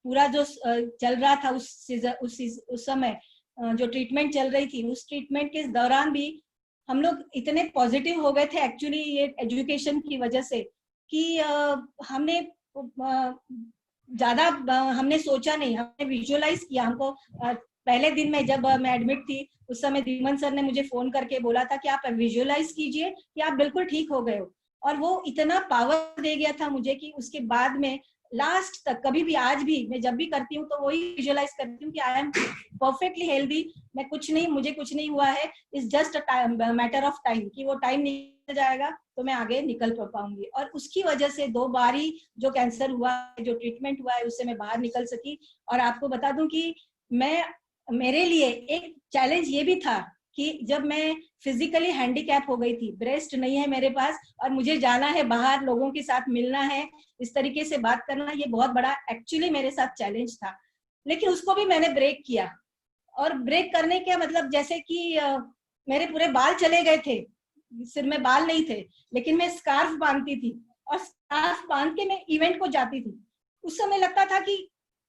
पूरा जो चल रहा था उस समय जो ट्रीटमेंट चल रही थी, उस ट्रीटमेंट के दौरान भी हम लोग इतने पॉजिटिव हो गए थे एक्चुअली ये एजुकेशन की वजह से, कि हमने ज्यादा हमने सोचा नहीं, हमने विजुअलाइज किया। हमको पहले दिन में जब मैं एडमिट थी उस समय धीमन सर ने मुझे फोन करके बोला था कि आप विजुअलाइज कीजिए कि आप बिल्कुल ठीक हो गए हो। और वो इतना पावर दे गया था मुझे कि उसके बाद में लास्ट तक कभी भी, आज भी मैं जब भी करती हूँ तो वही विजुअलाइज करती हूँ कि आई एम परफेक्टली हेल्दी, मैं मुझे कुछ नहीं हुआ है। It's just a matter of time, कि वो टाइम निकल जाएगा तो मैं आगे निकल पाऊंगी। और उसकी वजह से 2 बारी जो कैंसर हुआ, जो ट्रीटमेंट हुआ है, उससे मैं बाहर निकल सकी। और आपको बता दूं कि मेरे लिए एक चैलेंज ये भी था कि जब मैं फिजिकली हैंडीकैप हो गई थी, ब्रेस्ट नहीं है मेरे पास, और मुझे जाना है बाहर, लोगों के साथ मिलना है, इस तरीके से बात करना, ये बहुत बड़ा एक्चुअली मेरे साथ चैलेंज था। लेकिन उसको भी मैंने ब्रेक किया। और ब्रेक करने का मतलब जैसे कि मेरे पूरे बाल चले गए थे, सिर में बाल नहीं थे, लेकिन मैं स्कार्फ बांधती थी, और स्कार्फ बांध के मैं इवेंट को जाती थी। उस समय लगता था कि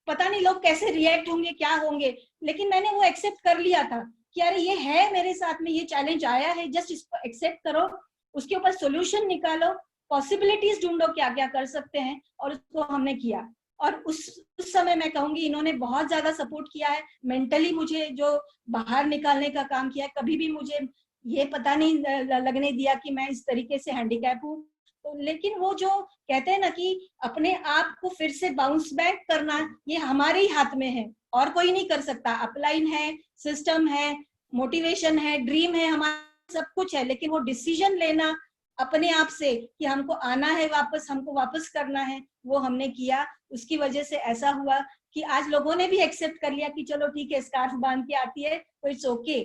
पता नहीं लोग कैसे रिएक्ट होंगे, क्या होंगे, लेकिन मैंने वो एक्सेप्ट कर लिया था कि अरे ये है मेरे साथ में, ये चैलेंज आया है, जस्ट इसको एक्सेप्ट करो, उसके ऊपर सोल्यूशन निकालो, पॉसिबिलिटीज ढूंढो क्या क्या कर सकते हैं, और उसको हमने किया। और उस समय मैं कहूंगी इन्होंने बहुत ज्यादा सपोर्ट किया है, मेंटली मुझे जो बाहर निकालने का काम किया है। कभी भी मुझे ये पता नहीं लगने दिया कि मैं इस तरीके से हैंडीकैप हूँ। तो लेकिन वो जो कहते हैं ना कि अपने आप को फिर से बाउंस बैक करना, ये हमारे ही हाथ में है, और कोई नहीं कर सकता। अपलाइन है, सिस्टम है, मोटिवेशन है, ड्रीम है, हमारा सब कुछ है, लेकिन वो डिसीजन लेना अपने आप से कि हमको आना है वापस, हमको वापस करना है, वो हमने किया। उसकी वजह से ऐसा हुआ कि आज लोगों ने भी एक्सेप्ट कर लिया कि चलो ठीक है, स्कार्फ बांध के आती है तो इट्स ओके।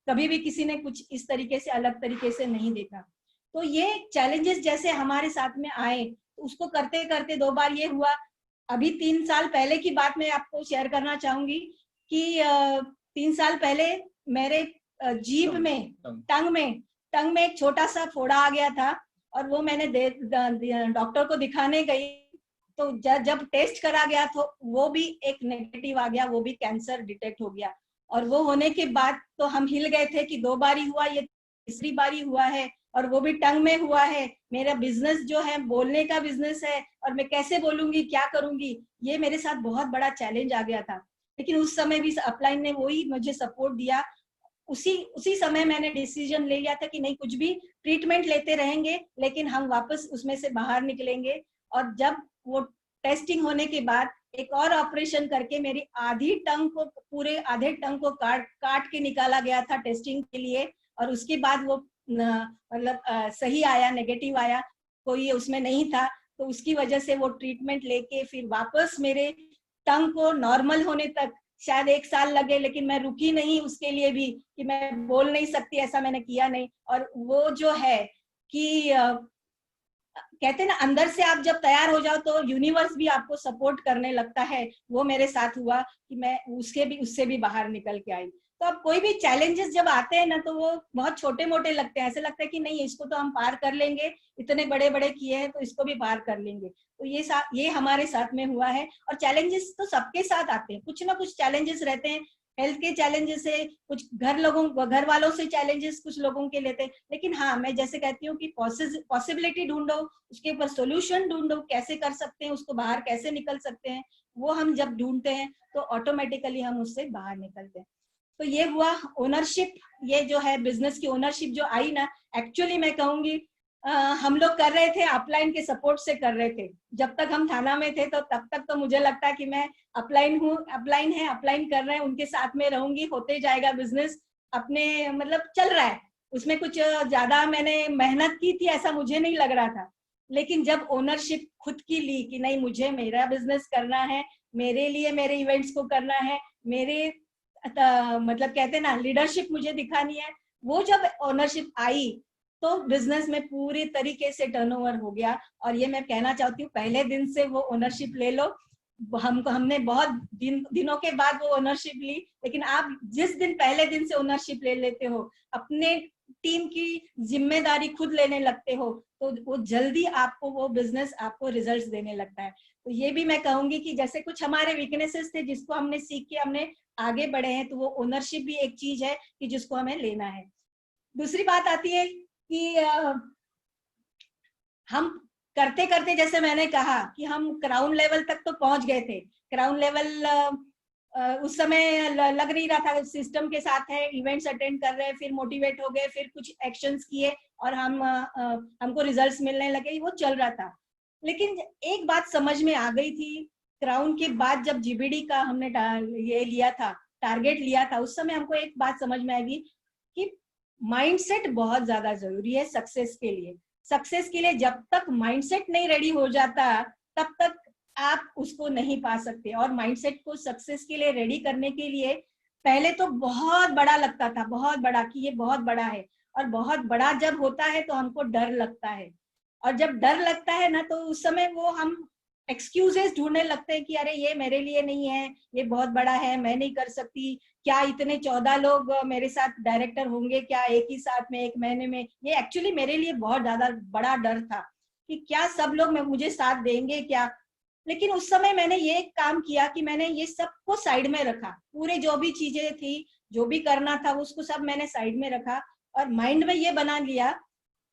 कभी भी किसी ने कुछ इस तरीके से, अलग तरीके से नहीं देखा। तो ये चैलेंजेस जैसे हमारे साथ में आए, तो उसको करते करते 2 बार ये हुआ। अभी 3 साल पहले की बात मैं आपको शेयर करना चाहूंगी कि 3 साल पहले मेरे जीभ में, टंग में एक छोटा सा फोड़ा आ गया था, और वो मैंने डॉक्टर को दिखाने गई। तो जब टेस्ट करा गया तो वो भी एक नेगेटिव आ गया, वो भी कैंसर डिटेक्ट हो गया। और वो होने के बाद तो हम हिल गए थे कि 2 बारी हुआ, ये तीसरी बारी हुआ है, और वो भी टंग में हुआ है। मेरा बिजनेस जो है बोलने का बिजनेस है, और मैं कैसे बोलूंगी, क्या करूंगी, ये मेरे साथ बहुत बड़ा चैलेंज आ गया था। लेकिन उस समय भी अपलाइन ने वही मुझे सपोर्ट दिया। उसी समय मैंने डिसीजन ले लिया था कि नहीं, कुछ भी ट्रीटमेंट लेते रहेंगे, लेकिन हम वापस उसमें से बाहर निकलेंगे। और जब वो टेस्टिंग होने के बाद एक और ऑपरेशन करके मेरी आधी टंग को, पूरे आधे टंग को काट के निकाला गया था टेस्टिंग के लिए। और उसके बाद वो मतलब सही आया, नेगेटिव आया, कोई उसमें नहीं था। तो उसकी वजह से वो ट्रीटमेंट लेके फिर वापस मेरे टंग को नॉर्मल होने तक शायद 1 साल लगे, लेकिन मैं रुकी नहीं उसके लिए भी कि मैं बोल नहीं सकती, ऐसा मैंने किया नहीं। और वो जो है कि कहते हैं ना, अंदर से आप जब तैयार हो जाओ तो यूनिवर्स भी आपको सपोर्ट करने लगता है। वो मेरे साथ हुआ कि मैं उससे भी बाहर निकल के आई। तो अब कोई भी चैलेंजेस जब आते हैं ना, तो वो बहुत छोटे मोटे लगते हैं, ऐसे लगता है कि नहीं, इसको तो हम पार कर लेंगे, इतने बड़े बड़े किए हैं तो इसको भी पार कर लेंगे। तो ये हमारे साथ में हुआ है। और चैलेंजेस तो सबके साथ आते हैं, कुछ ना कुछ चैलेंजेस रहते हैं। हेल्थ के चैलेंजेस है, कुछ घर वालों से चैलेंजेस कुछ लोगों के लेते हैं। लेकिन हाँ, मैं जैसे कहती हूँ कि पॉसिबिलिटी ढूंढो, उसके ऊपर सोल्यूशन ढूंढो, कैसे कर सकते हैं, उसको बाहर कैसे निकल सकते हैं, वो हम जब ढूंढते हैं तो ऑटोमेटिकली हम उससे बाहर निकलते हैं। तो ये हुआ ओनरशिप, ये जो है बिजनेस की ओनरशिप जो आई ना, एक्चुअली मैं कहूंगी हम लोग कर रहे थे अपलाइन के सपोर्ट से कर रहे थे। जब तक हम थाना में थे तो तब तक तो मुझे लगता कि मैं अपलाइन हूँ, अपलाइन कर रहे हैं, उनके साथ में रहूंगी, होते जाएगा बिजनेस, अपने मतलब चल रहा है, उसमें कुछ ज्यादा मैंने मेहनत की थी ऐसा मुझे नहीं लग रहा था। लेकिन जब ओनरशिप खुद की ली कि नहीं, मुझे मेरा बिजनेस करना है, मेरे लिए मेरे इवेंट्स को करना है, मेरे मतलब कहते हैं ना लीडरशिप मुझे दिखानी है, वो जब ओनरशिप आई तो बिजनेस में पूरी तरीके से टर्नओवर हो गया। और ये मैं कहना चाहती हूँ, पहले दिन से वो ओनरशिप ले लो, हमने बहुत दिनों के बाद वो ओनरशिप ली, लेकिन आप जिस दिन पहले दिन से ओनरशिप ले लेते हो, अपने टीम की जिम्मेदारी खुद लेने लगते हो, तो वो जल्दी आपको वो बिजनेस आपको रिजल्ट्स देने लगता है। तो ये भी मैं कहूंगी कि जैसे कुछ हमारे वीकनेसेस थे जिसको हमने सीख के हमने आगे बढ़े हैं, तो वो ओनरशिप भी एक चीज है कि जिसको हमें लेना है। दूसरी बात आती है कि हम करते करते, जैसे मैंने कहा कि हम क्राउन लेवल तक तो पहुंच गए थे। क्राउन लेवल उस समय लग नहीं रहा था, सिस्टम के साथ है, इवेंट्स अटेंड कर रहे हैं, फिर मोटिवेट हो गए, फिर कुछ एक्शंस किए और हमको रिजल्ट्स मिलने लगे, वो चल रहा था। लेकिन एक बात समझ में आ गई थी, क्राउन के बाद जब जीबीडी का हमने ये लिया था, टारगेट लिया था, उस समय हमको एक बात समझ में आएगी कि माइंडसेट बहुत ज्यादा जरूरी है सक्सेस के लिए। सक्सेस के लिए जब तक माइंडसेट नहीं रेडी हो जाता तब तक आप उसको नहीं पा सकते। और माइंडसेट को सक्सेस के लिए रेडी करने के लिए पहले तो बहुत बड़ा लगता था, बहुत बड़ा, कि ये बहुत बड़ा है, और बहुत बड़ा जब होता है तो हमको डर लगता है, और जब डर लगता है ना तो उस समय वो हम एक्सक्यूजेस ढूंढने लगते हैं कि अरे ये मेरे लिए नहीं है, ये बहुत बड़ा है, मैं नहीं कर सकती, क्या इतने 14 लोग मेरे साथ डायरेक्टर होंगे क्या एक ही साथ में एक महीने में। ये एक्चुअली मेरे लिए बहुत ज्यादा बड़ा डर था कि क्या सब लोग मुझे साथ देंगे क्या। लेकिन उस समय मैंने ये काम किया कि मैंने ये सबको साइड में रखा, पूरे जो भी चीजें थी, जो भी करना था, उसको सब मैंने साइड में रखा और माइंड में ये बना लिया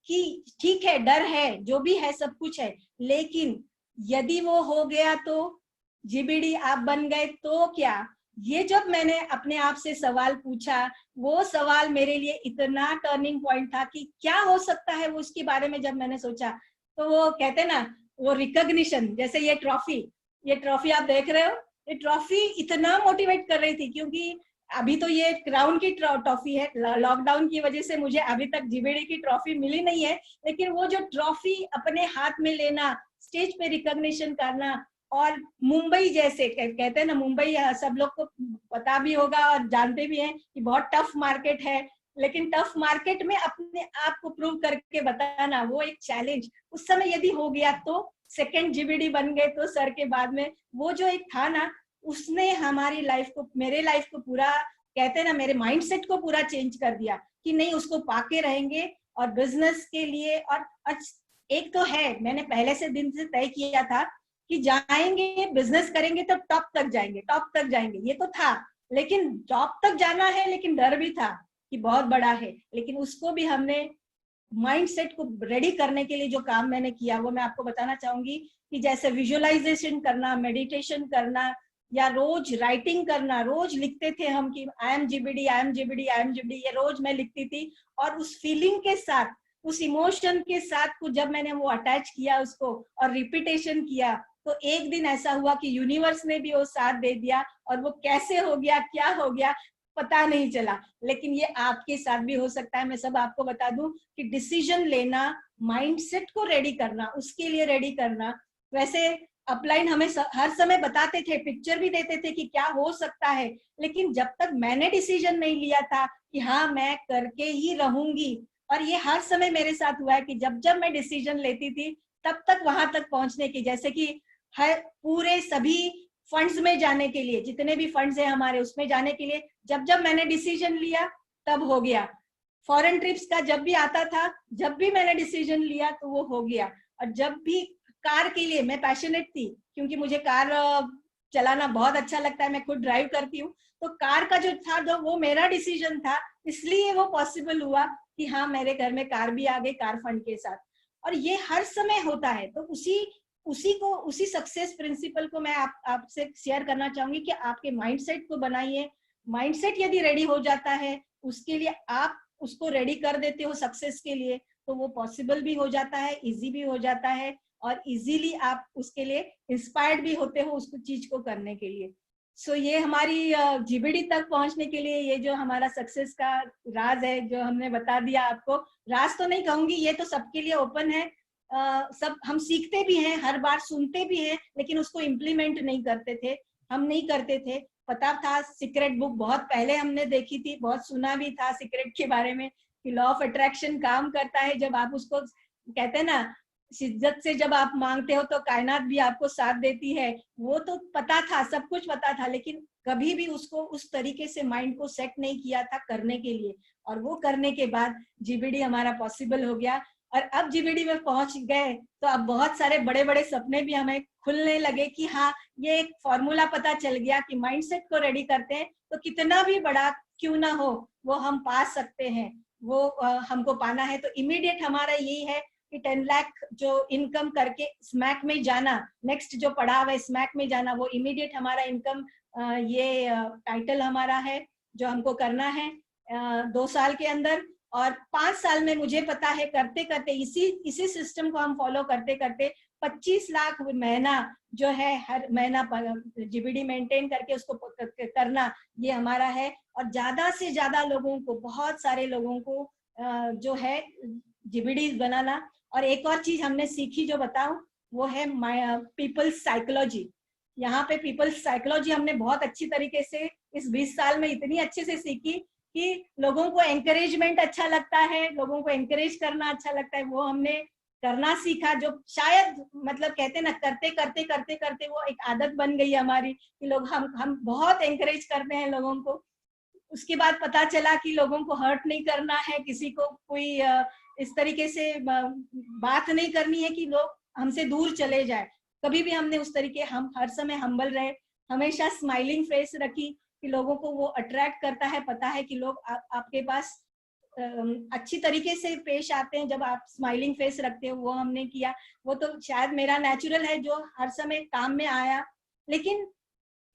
कि ठीक है, डर है, जो भी है, सब कुछ है, लेकिन यदि वो हो गया तो जीबीडी आप बन गए तो क्या। ये जब मैंने अपने आप से सवाल पूछा, वो सवाल मेरे लिए इतना टर्निंग पॉइंट था कि क्या हो सकता है वो, उसके बारे में जब मैंने सोचा तो वो कहते ना, वो रिकॉग्निशन, जैसे ये ट्रॉफी आप देख रहे हो, ये ट्रॉफी इतना मोटिवेट कर रही थी, क्योंकि अभी तो ये क्राउन की ट्रॉफी है, लॉकडाउन की वजह से मुझे अभी तक जीबीडी की ट्रॉफी मिली नहीं है, लेकिन वो जो ट्रॉफी अपने हाथ में लेना, स्टेज पे रिकॉग्निशन करना, और मुंबई जैसे कहते हैं ना, मुंबई सब लोग को पता भी होगा और जानते भी हैं कि बहुत टफ मार्केट है, लेकिन टफ मार्केट में अपने आप को प्रूव करके बताना, वो एक चैलेंज उस समय यदि हो गया तो सेकंड जीबीडी बन गए तो सर के बाद में, वो जो एक था ना, उसने हमारी लाइफ को, मेरे लाइफ को पूरा, कहते हैं ना, मेरे माइंडसेट को पूरा चेंज कर दिया कि नहीं, उसको पाके रहेंगे और बिजनेस के लिए। और एक तो है, मैंने पहले से दिन से तय किया था कि जाएंगे, बिजनेस करेंगे तो टॉप तक जाएंगे, ये तो था, लेकिन टॉप तक जाना है, लेकिन डर भी था कि बहुत बड़ा है। लेकिन उसको भी हमने माइंडसेट को रेडी करने के लिए जो काम मैंने किया, वो मैं आपको बताना चाहूंगी कि जैसे विजुअलाइजेशन करना, मेडिटेशन करना, या रोज राइटिंग करना, रोज लिखते थे हम कि I am GBD, I am GBD, I am GBD, ये रोज मैं लिखती थी। और उस फीलिंग के साथ, उस इमोशन के साथ को जब मैंने वो अटैच किया उसको और रिपीटेशन किया, तो एक दिन ऐसा हुआ कि यूनिवर्स ने भी वो साथ दे दिया, और वो कैसे हो गया, क्या हो गया, पता नहीं चला। लेकिन ये आपके साथ भी हो सकता है। मैं सब आपको बता दूं कि डिसीजन लेना, माइंडसेट को रेडी करना, उसके लिए रेडी करना, वैसे अपलाइन हमें हर समय बताते थे, पिक्चर भी देते थे कि क्या हो सकता है, लेकिन जब तक मैंने डिसीजन नहीं लिया था कि हाँ मैं करके ही रहूंगी, और ये हर समय मेरे साथ हुआ है कि जब जब मैं डिसीजन लेती थी तब तक वहां तक पहुंचने की, जैसे कि हर पूरे सभी फंड्स में जाने के लिए, जितने भी फंड्स है हमारे, उसमें जाने के लिए जब जब मैंने डिसीजन लिया तब हो गया। फॉरेन ट्रिप्स का जब भी आता था, जब भी मैंने डिसीजन लिया तो वो हो गया। और जब भी कार के लिए मैं पैशनेट थी, क्योंकि मुझे कार चलाना बहुत अच्छा लगता है, मैं खुद ड्राइव करती हूँ। तो कार का जो था, जो वो मेरा डिसीजन था, इसलिए वो पॉसिबल हुआ कि हाँ मेरे घर में कार भी आ गई, कार फंड के साथ। और ये हर समय होता है। तो उसी सक्सेस प्रिंसिपल को मैं आपसे शेयर करना चाहूंगी कि आपके माइंडसेट को बनाइए। माइंडसेट यदि रेडी हो जाता है, उसके लिए आप उसको रेडी कर देते हो सक्सेस के लिए, तो वो पॉसिबल भी हो जाता है, इजी भी हो जाता है, और इजीली आप उसके लिए इंस्पायर्ड भी होते हो उसको चीज को करने के लिए। सो ये हमारी जीबीडी तक पहुंचने के लिए ये जो हमारा सक्सेस का राज है, जो हमने बता दिया आपको, राज तो नहीं कहूंगी, ये तो सबके लिए ओपन है। सब हम सीखते भी हैं, हर बार सुनते भी हैं, लेकिन उसको इम्प्लीमेंट नहीं करते थे, हम नहीं करते थे। पता था सीक्रेट बुक बहुत पहले हमने देखी थी, बहुत सुना भी था सीक्रेट के बारे में कि लॉ ऑफ अट्रैक्शन काम करता है जब आप उसको, कहते हैं ना, शिद्दत से जब आप मांगते हो तो कायनात भी आपको साथ देती है। वो तो पता था, सब कुछ पता था, लेकिन कभी भी उसको उस तरीके से माइंड को सेट नहीं किया था करने के लिए। और वो करने के बाद जीबीडी हमारा पॉसिबल हो गया। और अब जीबीडी में पहुंच गए तो अब बहुत सारे बड़े बड़े सपने भी हमें खुलने लगे कि हाँ, ये एक फॉर्मूला पता चल गया कि माइंडसेट को रेडी करते हैं तो कितना भी बड़ा क्यों ना हो वो हम पा सकते हैं। वो हमको पाना है तो इमीडिएट हमारा यही है कि 10 लाख जो इनकम करके स्मैक में जाना, नेक्स्ट जो पड़ाव है स्मैक में जाना, वो इमीडिएट हमारा इनकम, ये टाइटल हमारा है जो हमको करना है 2 साल के अंदर। और 5 साल में मुझे पता है करते करते इसी सिस्टम को हम फॉलो करते करते 25 लाख महीना जो है, हर महीना जीबीडी मेंटेन करके उसको करना, ये हमारा है। और ज्यादा से ज्यादा लोगों को, बहुत सारे लोगों को जो है जीबीडी बनाना। और एक और चीज हमने सीखी जो बताऊं, वो है पीपल्स साइकोलॉजी। यहाँ पे पीपल्स साइकोलॉजी हमने बहुत अच्छी तरीके से इस 20 साल में इतनी अच्छे से सीखी कि लोगों को एंकरेजमेंट अच्छा लगता है, लोगों को एंकरेज करना अच्छा लगता है, वो हमने करना सीखा। जो शायद मतलब कहते ना, करते करते करते करते वो एक आदत बन गई हमारी कि लोग हम बहुत एंकरेज करते हैं लोगों को। उसके बाद पता चला कि लोगों को हर्ट नहीं करना है, किसी को कोई इस तरीके से बात नहीं करनी है कि लोग हमसे दूर चले जाए। कभी भी हमने उस तरीके, हम हर समय हम्बल रहे, हमेशा स्माइलिंग फेस रखी कि लोगों को वो अट्रैक्ट करता है। पता है कि लोग आपके पास अच्छी तरीके से पेश आते हैं जब आप स्माइलिंग फेस रखते हो, वो हमने किया। वो तो शायद मेरा नेचुरल है जो हर समय काम में आया। लेकिन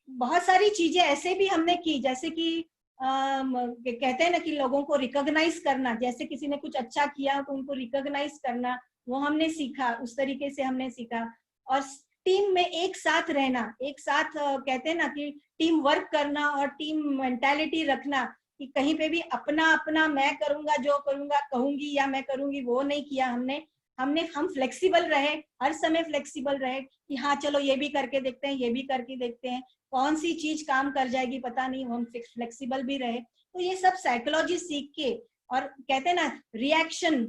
बहुत सारी चीजें ऐसे भी हमने की, जैसे कि कहते हैं ना कि लोगों को रिकॉग्नाइज करना, जैसे किसी ने कुछ अच्छा किया तो उनको रिकॉग्नाइज करना, वो हमने सीखा, उस तरीके से हमने सीखा। और टीम में एक साथ रहना, एक साथ कहते हैं ना कि टीम वर्क करना और टीम मेंटालिटी रखना कि कहीं पे भी अपना अपना मैं करूंगा, जो करूंगा कहूंगी या मैं करूंगी, वो नहीं किया हमने। हम फ्लेक्सिबल रहे, हर समय फ्लेक्सिबल रहे कि हाँ चलो ये भी करके देखते हैं, ये भी करके देखते हैं, कौन सी चीज काम कर जाएगी पता नहीं, हम फ्लेक्सिबल भी रहे। तो ये सब साइकोलॉजी सीख के, और कहते हैं ना रिएक्शन,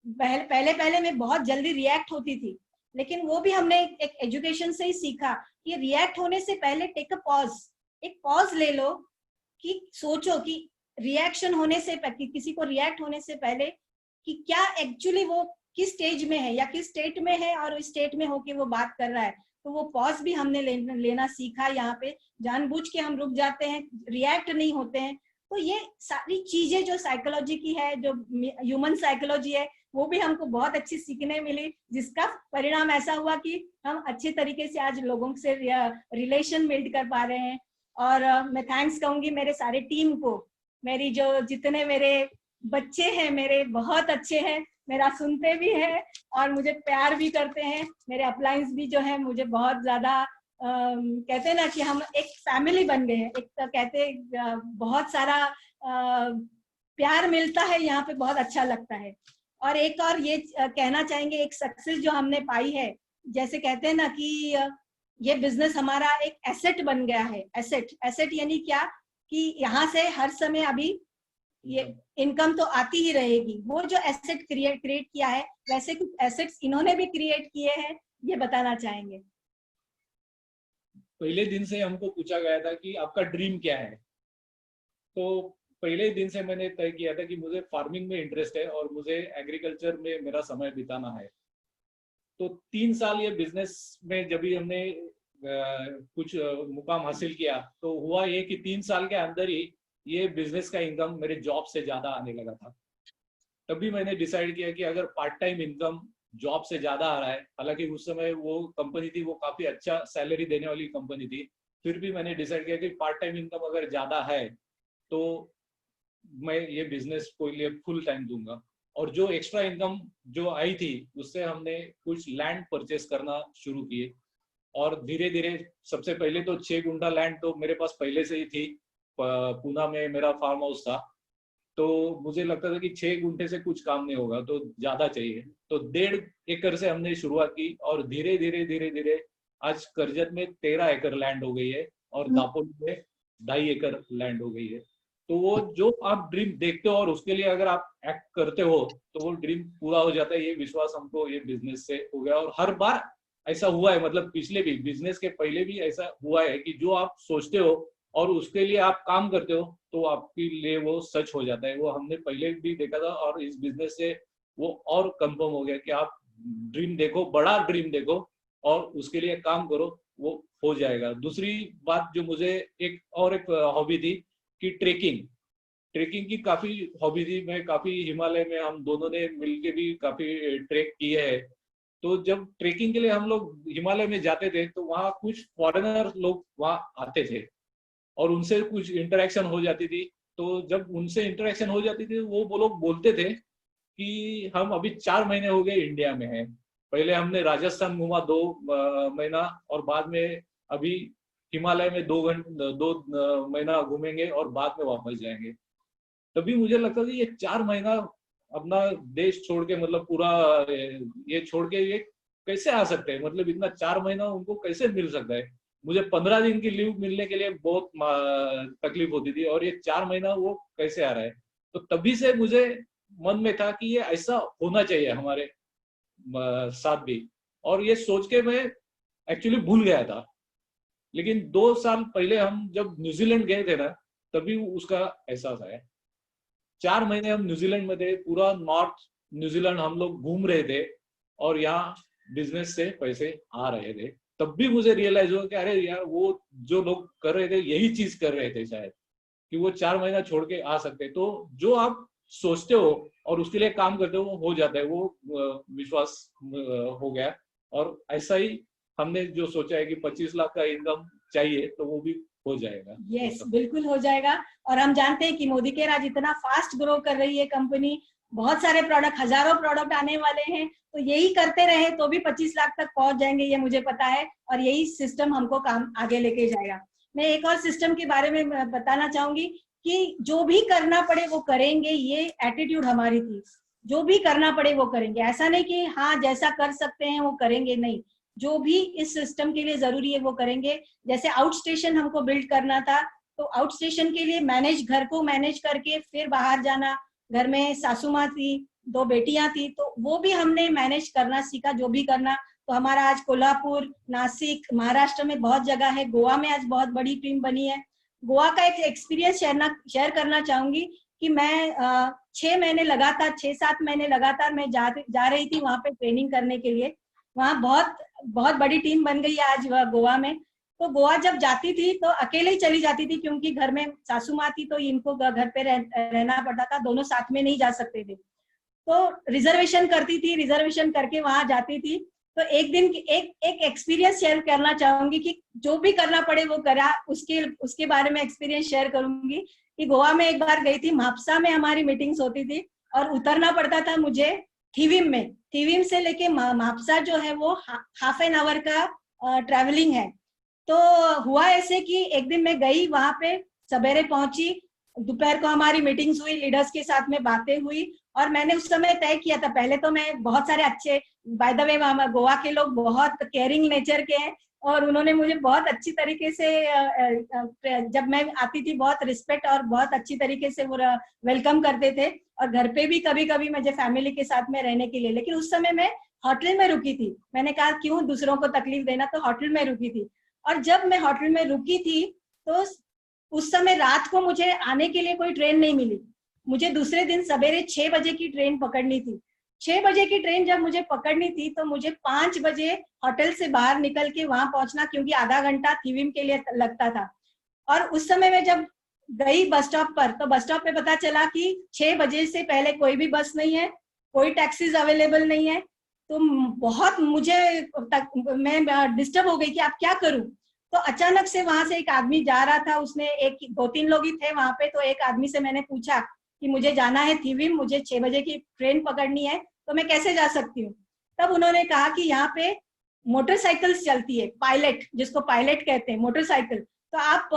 पहले मैं बहुत जल्दी रिएक्ट होती थी, लेकिन वो भी हमने एक एजुकेशन से ही सीखा कि रिएक्ट होने से पहले टेक अ पॉज, एक पॉज ले लो कि सोचो कि रिएक्शन होने से, किसी को रिएक्ट होने से पहले कि क्या एक्चुअली वो किस स्टेज में है या किस स्टेट में है और इस स्टेट में होके वो बात कर रहा है। तो वो पॉज भी हमने लेना सीखा। यहाँ पे जानबूझ के हम रुक जाते हैं, रिएक्ट नहीं होते हैं। तो ये सारी चीजें जो साइकोलॉजी की है, जो ह्यूमन साइकोलॉजी है, वो भी हमको बहुत अच्छी सीखने मिली, जिसका परिणाम ऐसा हुआ कि हम अच्छे तरीके से आज लोगों से रिलेशन बिल्ड कर पा रहे हैं। और मैं थैंक्स कहूंगी मेरे सारे टीम को, मेरी जो जितने मेरे बच्चे हैं मेरे बहुत अच्छे हैं, मेरा सुनते भी हैं और मुझे प्यार भी करते हैं। मेरे अपलाइंस भी जो है मुझे बहुत ज्यादा कहते हैं ना कि हम एक फैमिली बन गए हैं। एक तो कहते बहुत सारा प्यार मिलता है यहाँ पे, बहुत अच्छा लगता है। और एक और ये कहना चाहेंगे, एक सक्सेस जो हमने पाई है, जैसे कहते हैं ना कि ये बिजनेस हमारा एक एसेट बन गया है। एसेट यानी क्या कि यहाँ से हर समय अभी ये इनकम तो आती ही रहेगी। वो जो एसेट क्रिएट किया है, वैसे कुछ एसेट्स इन्होंने भी क्रिएट किए हैं, ये बताना चाहेंगे। पहले दिन से हमको पूछा गया था कि आपका ड्रीम क्या है, तो पहले दिन से मैंने तय किया था कि मुझे फार्मिंग में इंटरेस्ट है और मुझे एग्रीकल्चर में मेरा समय बिताना है। तो 3 साल ये बिजनेस में जब भी हमने कुछ मुकाम हासिल किया तो हुआ ये कि 3 साल के अंदर ही ये बिजनेस का इनकम मेरे जॉब से ज्यादा आने लगा था। तभी मैंने डिसाइड किया कि अगर पार्ट टाइम इनकम जॉब से ज्यादा आ रहा है, हालांकि उस समय वो कंपनी थी, वो काफी अच्छा सैलरी देने वाली कंपनी थी, फिर भी मैंने डिसाइड किया कि पार्ट टाइम इनकम अगर ज्यादा है तो मैं ये बिजनेस को लिए फुल टाइम दूंगा। और जो एक्स्ट्रा इनकम जो आई थी उससे हमने कुछ लैंड परचेस करना शुरू किए और धीरे धीरे सबसे पहले तो 6 गुंठा लैंड तो मेरे पास पहले से ही थी, पूना में मेरा फार्म हाउस था, तो मुझे लगता था कि 6 गुंठे से कुछ काम नहीं होगा तो ज्यादा चाहिए, तो 1.5 एकड़ से हमने शुरुआत की और धीरे धीरे धीरे धीरे आज करजत में 13 एकड़ लैंड हो गई है और दापोली में 2.5 एकड़ लैंड हो गई है। तो वो जो आप ड्रीम देखते हो और उसके लिए अगर आप एक्ट करते हो तो वो ड्रीम पूरा हो जाता है, ये विश्वास हमको ये बिजनेस से हो गया। और हर बार ऐसा हुआ है, मतलब पिछले भी बिजनेस के पहले भी ऐसा हुआ है कि जो आप सोचते हो और उसके लिए आप काम करते हो तो आपके लिए वो सच हो जाता है। वो हमने पहले भी देखा था और इस बिजनेस से वो और कंफर्म हो गया कि आप ड्रीम देखो, बड़ा ड्रीम देखो और उसके लिए काम करो, वो हो जाएगा। दूसरी बात जो मुझे एक हॉबी थी कि ट्रेकिंग की काफी हॉबी थी। मैं काफी हिमालय में हम दोनों ने मिलके भी काफी ट्रेक किए हैं। तो जब ट्रेकिंग के लिए हम लोग हिमालय में जाते थे तो वहाँ कुछ फॉरेनर लोग वहाँ आते थे और उनसे कुछ इंटरेक्शन हो जाती थी। तो जब उनसे इंटरेक्शन हो जाती थी वो लोग बोलते थे कि हम अभी 4 महीने हो गए इंडिया में हैं, पहले हमने राजस्थान घूमा 2 महीना और बाद में अभी हिमालय में 2 महीना घूमेंगे और बाद में वापस जाएंगे। तभी मुझे लगता था ये 4 महीना अपना देश छोड़ के, मतलब पूरा ये छोड़ के ये कैसे आ सकते हैं, मतलब इतना 4 महीना उनको कैसे मिल सकता है। मुझे 15 दिन की लीव मिलने के लिए बहुत तकलीफ होती थी और ये 4 महीना वो कैसे आ रहा है। तो तभी से मुझे मन में था कि ये ऐसा होना चाहिए हमारे साथ भी, और ये सोच के मैं एक्चुअली भूल गया था। लेकिन 2 साल पहले हम जब न्यूजीलैंड गए थे ना तभी उसका एहसास आया। 4 महीने हम न्यूजीलैंड में थे, पूरा नॉर्थ न्यूजीलैंड हम लोग घूम रहे थे और यहाँ बिजनेस से पैसे आ रहे थे। तब भी मुझे रियलाइज हुआ कि अरे यार वो जो लोग कर रहे थे यही चीज कर रहे थे शायद, कि वो 4 महीना छोड़ के आ सकते। तो जो आप सोचते हो और उसके लिए काम करते हो वो हो जाता है, वो विश्वास हो गया। और ऐसा ही हमने जो सोचा है कि 25 लाख का इनकम चाहिए तो वो भी हो जाएगा। यस, बिल्कुल हो जाएगा। और हम जानते हैं कि मोदी केयर आज इतना फास्ट ग्रो कर रही है कंपनी, बहुत सारे प्रोडक्ट, हजारों प्रोडक्ट आने वाले हैं, तो यही करते रहे तो भी 25 लाख तक पहुंच जाएंगे, ये मुझे पता है। और यही सिस्टम हमको काम आगे लेके जाएगा। मैं एक और सिस्टम के बारे में बताना चाहूंगी कि जो भी करना पड़े वो करेंगे, ये एटीट्यूड हमारी थी। जो भी करना पड़े वो करेंगे, ऐसा नहीं कि हाँ जैसा कर सकते हैं वो करेंगे, नहीं, जो भी इस सिस्टम के लिए जरूरी है वो करेंगे। जैसे आउट स्टेशन हमको बिल्ड करना था तो आउट स्टेशन के लिए घर को मैनेज करके फिर बाहर जाना, घर में सासू माँ थी, 2 बेटियां थी, तो वो भी हमने मैनेज करना सीखा, जो भी करना। तो हमारा आज कोल्हापुर, नासिक, महाराष्ट्र में बहुत जगह है, गोवा में आज बहुत बड़ी टीम बनी है। गोवा का एक एक्सपीरियंस शेयर करना चाहूंगी कि मैं 6 महीने लगातार, 6-7 महीने लगातार मैं जा रही थी वहां पे ट्रेनिंग करने के लिए। वहाँ बहुत बड़ी टीम बन गई आज गोवा में। तो गोवा जब जाती थी तो अकेले ही चली जाती थी, क्योंकि घर में सासू माँ थी तो इनको घर पे रहना पड़ता था, दोनों साथ में नहीं जा सकते थे। तो रिजर्वेशन करती थी, रिजर्वेशन करके वहां जाती थी। तो एक दिन एक एक्सपीरियंस शेयर करना चाहूंगी कि जो भी करना पड़े वो करा, उसके बारे में एक्सपीरियंस शेयर करूंगी कि गोवा में एक बार गई थी, म्हापसा में हमारी मीटिंग्स होती थी और उतरना पड़ता था मुझे थिविम से लेके म्हापसा जो है वो हाफ एन आवर का ट्रैवलिंग है। तो हुआ ऐसे कि एक दिन मैं गई वहां पे, सवेरे पहुंची, दोपहर को हमारी मीटिंग्स हुई, लीडर्स के साथ में बातें हुई और मैंने उस समय तय किया था। पहले तो मैं बहुत सारे अच्छे, बाय द वे गोवा के लोग बहुत केयरिंग नेचर के हैं और उन्होंने मुझे बहुत अच्छी तरीके से, जब मैं आती थी बहुत रिस्पेक्ट और बहुत अच्छी तरीके से वो वेलकम करते थे। और घर पे भी कभी कभी मुझे फैमिली के साथ में रहने के लिए, लेकिन उस समय मैं होटल में रुकी थी। मैंने कहा क्यों दूसरों को तकलीफ देना, तो होटल में रुकी थी। और जब मैं होटल में रुकी थी तो उस समय रात को मुझे आने के लिए कोई ट्रेन नहीं मिली, मुझे दूसरे दिन सवेरे 6 बजे की ट्रेन पकड़नी थी। 6 बजे की ट्रेन जब मुझे पकड़नी थी तो मुझे 5 बजे होटल से बाहर निकल के वहां पहुंचना, क्योंकि आधा घंटा थीविम के लिए लगता था। और उस समय में जब गई बस स्टॉप पर, तो बस स्टॉप पे पता चला कि 6 बजे से पहले कोई भी बस नहीं है, कोई टैक्सीज अवेलेबल नहीं है। तो बहुत मैं डिस्टर्ब हो गई कि आप क्या करूं। तो अचानक से वहां से एक आदमी जा रहा था, उसने 2-3 लोग ही थे वहां पे, तो एक आदमी से मैंने पूछा कि मुझे जाना है थीविम, मुझे 6 बजे की ट्रेन पकड़नी है, तो मैं कैसे जा सकती हूँ। तब उन्होंने कहा कि यहाँ पे मोटरसाइकिल्स चलती है, पायलट, जिसको पायलट कहते हैं, मोटरसाइकिल, तो आप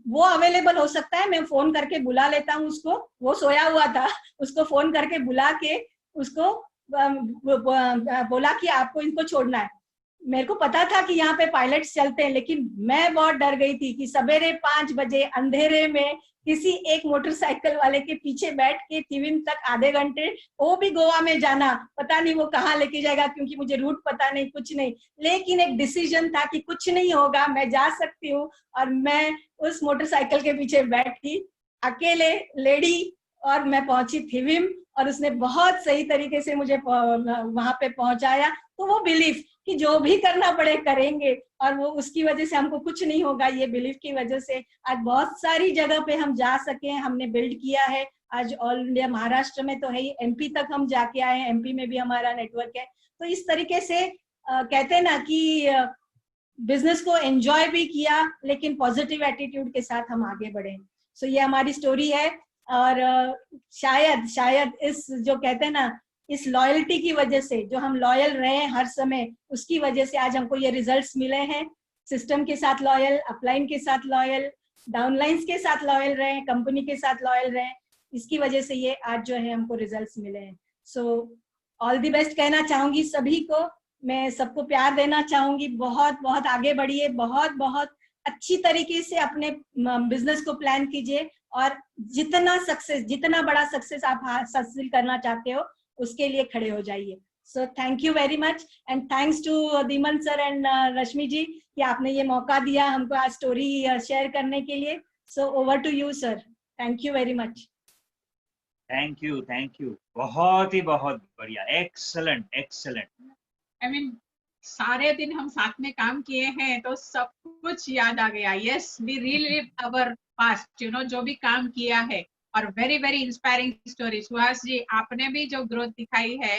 वो अवेलेबल हो सकता है, मैं फोन करके बुला लेता हूँ उसको। वो सोया हुआ था, उसको फोन करके बुला के उसको बोला कि आपको इनको छोड़ना है। मेरे को पता था कि यहाँ पे पायलट्स चलते हैं, लेकिन मैं बहुत डर गई थी कि सवेरे 5 बजे अंधेरे में किसी एक मोटरसाइकिल वाले के पीछे बैठ के थीविम तक आधे घंटे, वो भी गोवा में जाना, पता नहीं वो कहाँ लेके जाएगा, क्योंकि मुझे रूट पता नहीं, कुछ नहीं। लेकिन एक डिसीजन था कि कुछ नहीं होगा, मैं जा सकती हूँ। और मैं उस मोटरसाइकिल के पीछे बैठी अकेले लेडी, और मैं पहुंची थीविम, और उसने बहुत सही तरीके से मुझे वहां पे पहुंचाया। तो वो बिलीफ कि जो भी करना पड़े करेंगे, और वो उसकी वजह से हमको कुछ नहीं होगा, ये बिलीफ की वजह से आज बहुत सारी जगह पे हम जा सके, हमने बिल्ड किया है। आज ऑल इंडिया, महाराष्ट्र में तो है ही, एमपी तक हम जाके आए हैं, एमपी में भी हमारा नेटवर्क है। तो इस तरीके से कहते हैं ना कि बिजनेस को एंजॉय भी किया, लेकिन पॉजिटिव एटीट्यूड के साथ हम आगे बढ़े। सो ये हमारी स्टोरी है। और शायद इस, जो कहते हैं ना, इस लॉयल्टी की वजह से, जो हम लॉयल रहे हर समय, उसकी वजह से आज हमको ये रिजल्ट्स मिले हैं। सिस्टम के साथ लॉयल, अपलाइन के साथ लॉयल, डाउनलाइंस के साथ लॉयल रहे, कंपनी के साथ लॉयल रहे, इसकी वजह से ये आज जो है हमको रिजल्ट्स मिले हैं। सो ऑल द बेस्ट कहना चाहूंगी सभी को, मैं सबको प्यार देना चाहूंगी। बहुत बहुत आगे बढ़िए, बहुत बहुत अच्छी तरीके से अपने बिजनेस को प्लान कीजिए, और जितना बड़ा सक्सेस आप हासिल करना चाहते हो, उसके लिए खड़े हो जाइए। So thank you very much, and thanks to Dhiman sir and Rashmi ji कि आपने ये मौका दिया हमको आज स्टोरी शेयर करने के लिए। So over to you sir, thank you very much. Thank you, बहुत ही बहुत बढ़िया, एक्सलेंट एक्सलेंट। आई मीन सारे दिन हम साथ में काम किए हैं तो सब कुछ याद आ गया। Yes, we relive our past, जो भी काम किया है। और very very inspiring story. Suhas ji, आपने भी जो ग्रोथ दिखाई है,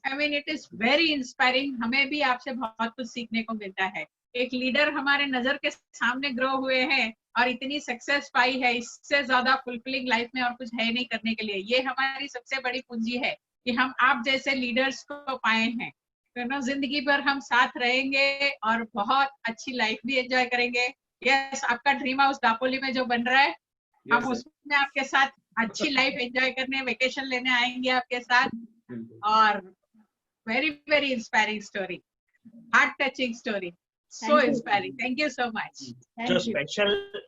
I mean it is very inspiring. हमें भी आपसे बहुत कुछ सीखने को मिलता है। एक लीडर हमारे नजर के सामने ग्रो हुए हैं और इतनी सक्सेस पाई है, इससे ज्यादा फुलफिलिंग लाइफ में और कुछ है नहीं करने के लिए। ये हमारी सबसे बड़ी पूंजी है कि हम आप जैसे लीडर्स को पाए हैं। जिंदगी भर हम साथ रहेंगे और बहुत अच्छी लाइफ भी एंजॉय करेंगे। यस, आपका ड्रीम हाउस दापोली में जो बन रहा है, हम उसमें आपके साथ अच्छी लाइफ एंजॉय करने, वेकेशन लेने आएंगे आपके साथ। और very very inspiring story, heart touching story, so inspiring. Thank you so much.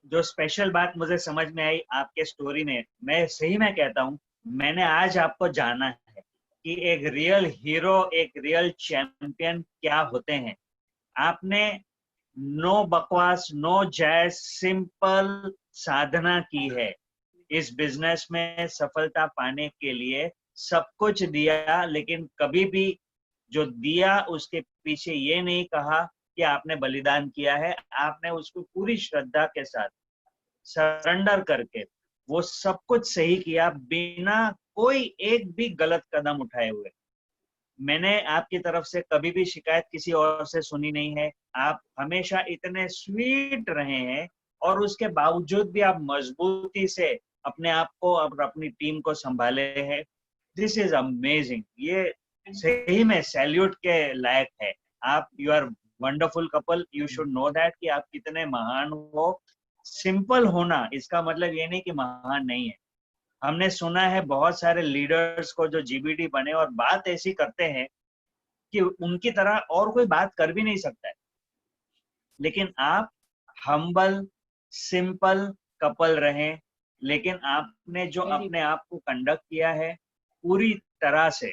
जो स्पेशल बात मुझे समझ में आई आपके स्टोरी में, मैं सही में कहता हूँ, मैंने आज आपको जाना है कि एक रियल हीरो, एक रियल चैंपियन क्या होते हैं। आपने नो बकवास, नो जैस, सिंपल साधना की है इस बिजनेस में सफलता पाने के लिए। सब कुछ दिया, लेकिन कभी भी जो दिया उसके पीछे ये नहीं कहा कि आपने बलिदान किया है। आपने उसको पूरी श्रद्धा के साथ सरेंडर करके वो सब कुछ सही किया, बिना कोई एक भी गलत कदम उठाए हुए। मैंने आपकी तरफ से कभी भी शिकायत किसी और से सुनी नहीं है। आप हमेशा इतने स्वीट रहे हैं, और उसके बावजूद भी आप मजबूती से अपने आप को और अपनी टीम को संभाले हैं। This is amazing. ये सही में सैल्यूट के लायक है। आप, you are wonderful couple, you should know that कि आप कितने महान हो। सिंपल होना इसका मतलब ये नहीं कि महान नहीं है। हमने सुना है बहुत सारे लीडर्स को जो जीबीडी बने और बात ऐसी करते हैं कि उनकी तरह और कोई बात कर भी नहीं सकता है। लेकिन आप हम्बल, सिंपल कपल रहे, लेकिन आपने जो अपने आप को कंडक्ट किया है पूरी तरह से,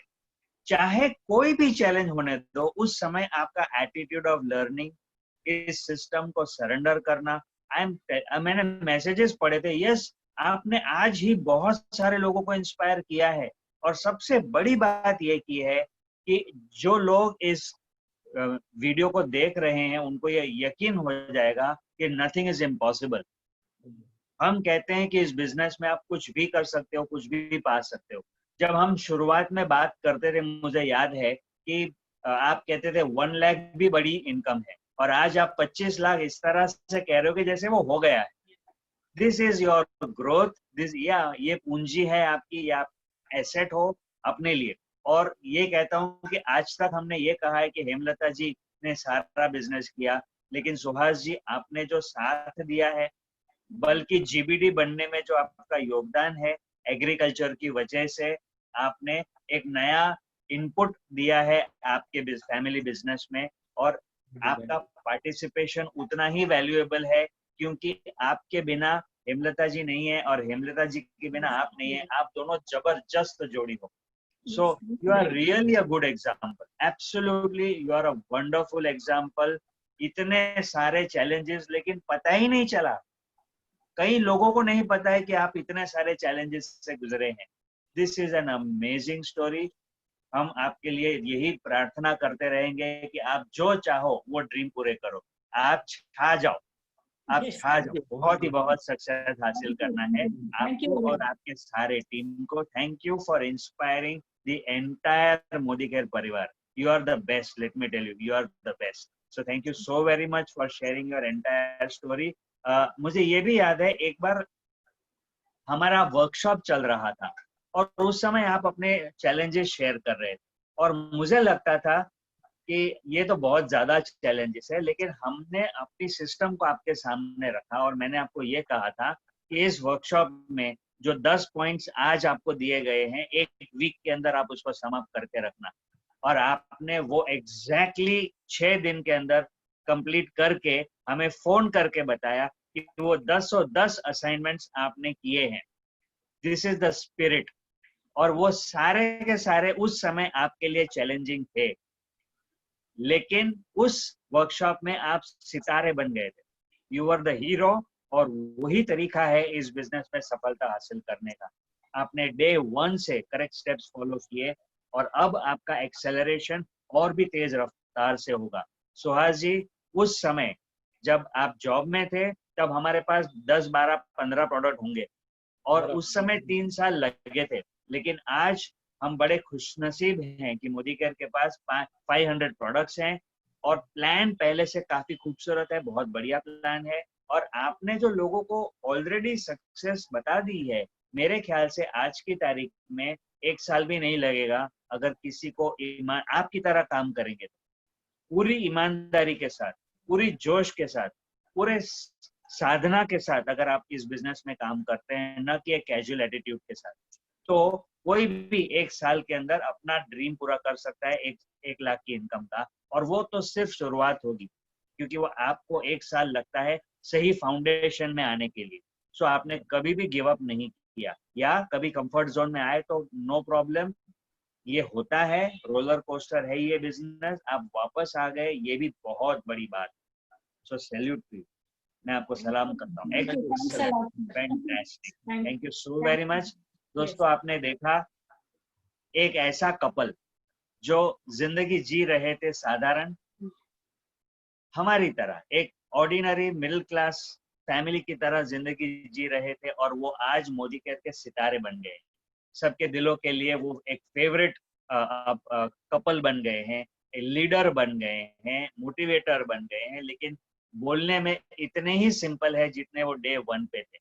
चाहे कोई भी चैलेंज होने दो, उस समय आपका एटीट्यूड ऑफ लर्निंग, इस सिस्टम को सरेंडर करना। मैंने मैसेजेस पढ़े थे। यस, आपने आज ही बहुत सारे लोगों को इंस्पायर किया है। और सबसे बड़ी बात ये की है कि जो लोग इस वीडियो को देख रहे हैं उनको ये यकीन हो जाएगा कि नथिंग इज इम्पॉसिबल। हम कहते हैं कि इस बिजनेस में आप कुछ भी कर सकते हो, कुछ भी पा सकते हो। जब हम शुरुआत में बात करते थे, मुझे याद है कि आप कहते थे 1 लाख भी बड़ी इनकम है, और आज आप 25 लाख इस तरह से कह रहे हो कि जैसे वो हो गया है। This is your growth, this ये पूंजी है आपकी, या एसेट हो अपने लिए। और ये कहता हूँ कि आज तक हमने ये कहा है कि हेमलता जी ने सारा बिजनेस किया, लेकिन सुहास जी आपने जो साथ दिया है, बल्कि जीबीडी बनने में जो आपका योगदान है, एग्रीकल्चर की वजह से आपने एक नया इनपुट दिया है आपके फैमिली बिजनेस में, और आपका पार्टिसिपेशन उतना ही वैल्यूएबल है, क्योंकि आपके बिना हेमलता जी नहीं है और हेमलता जी के बिना आप नहीं है। आप दोनों जबरदस्त जोड़ी हो। So you are really a good example. Absolutely, you are a wonderful example. इतने सारे challenges, लेकिन पता ही नहीं चला। कई लोगों को नहीं पता है कि आप इतने सारे challenges से गुजरे हैं। This is an amazing story. हम आपके लिए यही प्रार्थना करते रहेंगे कि आप जो चाहो वो ड्रीम पूरे करो। आप छा जाओ, आप छा जाओ। बहुत ही बहुत सक्सेस हासिल करना है आपको और आपके सारे टीम को। Thank you for inspiring the entire Modicare परिवार। You are the best, let me tell you, you are the best. So thank you so very much for sharing your entire story. मुझे ये भी याद है, एक बार हमारा workshop चल रहा था और उस समय आप अपने चैलेंजेस शेयर कर रहे थे, और मुझे लगता था कि ये तो बहुत ज्यादा चैलेंजेस है, लेकिन हमने अपनी सिस्टम को आपके सामने रखा और मैंने आपको ये कहा था कि इस वर्कशॉप में जो 10 पॉइंट्स आज आपको दिए गए हैं, एक वीक के अंदर आप उसको समाप्त करके रखना। और आपने वो एग्जैक्टली 6 दिन के अंदर कंप्लीट करके हमें फोन करके बताया कि वो 10 असाइनमेंट्स आपने किए हैं। This is the spirit. और वो सारे के सारे उस समय आपके लिए चैलेंजिंग थे, लेकिन उस वर्कशॉप में आप सितारे बन गए थे। यू वर द हीरो, और वही तरीका है इस बिजनेस में सफलता हासिल करने का। आपने डे 1 से करेक्ट स्टेप्स फॉलो किए, और अब आपका एक्सेलरेशन और भी तेज रफ्तार से होगा। सुहास जी, उस समय जब आप जॉब में थे तब हमारे पास 10, 12, 15 प्रोडक्ट होंगे, और उस समय 3 साल लगे थे। लेकिन आज हम बड़े खुशनसीब हैं कि मोदी केयर के पास 500 प्रोडक्ट्स हैं, और प्लान पहले से काफी खूबसूरत है, बहुत बढ़िया प्लान है। और आपने जो लोगों को ऑलरेडी सक्सेस बता दी है, मेरे ख्याल से आज की तारीख में 1 साल भी नहीं लगेगा अगर किसी को आपकी तरह काम करेंगे तो। पूरी ईमानदारी के साथ, पूरी जोश के साथ, पूरे साधना के साथ अगर आप इस बिजनेस में काम करते हैं, न कि एक कैजुअल एटीट्यूड के साथ, तो कोई भी 1 साल के अंदर अपना ड्रीम पूरा कर सकता है, 1 लाख की इनकम का। और वो तो सिर्फ शुरुआत होगी, क्योंकि वो आपको 1 साल लगता है सही फाउंडेशन में आने के लिए। सो आपने कभी भी गिव अप नहीं किया, या कभी कंफर्ट जोन में आए तो नो प्रॉब्लम, ये होता है, रोलर कोस्टर है ये बिजनेस। आप वापस आ गए, ये भी बहुत बड़ी बात। सो सैल्यूट टू यू, मैं आपको सलाम करता हूँ। Fantastic, thank you so very much. दोस्तों, आपने देखा एक ऐसा कपल जो जिंदगी जी रहे थे साधारण, हमारी तरह एक ऑर्डिनरी मिडिल क्लास फैमिली की तरह जिंदगी जी रहे थे, और वो आज मोदी केयर के सितारे बन गए। सबके दिलों के लिए वो एक फेवरेट कपल बन गए हैं, लीडर बन गए हैं, मोटिवेटर बन गए हैं, लेकिन बोलने में इतने ही सिंपल है जितने वो डे 1 पे थे।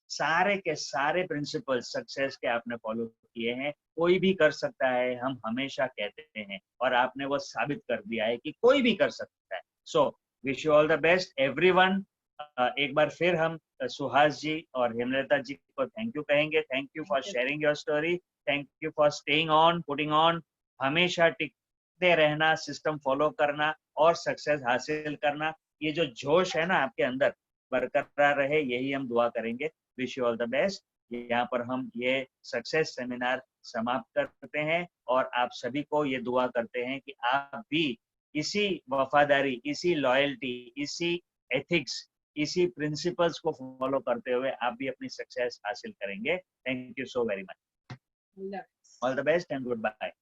सारे के सारे प्रिंसिपल सक्सेस के आपने फॉलो किए हैं। कोई भी कर सकता है, हम हमेशा कहते हैं, और आपने वो साबित कर दिया है कि कोई भी कर सकता है। So wish you all the best everyone. एक बार फिर हम सुहास जी और हेमलता जी को थैंक यू कहेंगे। Thank you for sharing your story, thank you for staying on, putting on, हमेशा टिकते रहना, सिस्टम फॉलो करना और सक्सेस हासिल करना। ये जो जोश है ना आपके अंदर, बरकरार रहे, यही हम दुआ करेंगे। Wish you all the best. यहाँ पर हम ये सक्सेस सेमिनार समाप्त करते हैं, और आप सभी को ये दुआ करते हैं कि आप भी इसी वफादारी, इसी लॉयल्टी, इसी एथिक्स, इसी प्रिंसिपल्स को फॉलो करते हुए आप भी अपनी सक्सेस हासिल करेंगे। Thank you so very much. All the best and goodbye.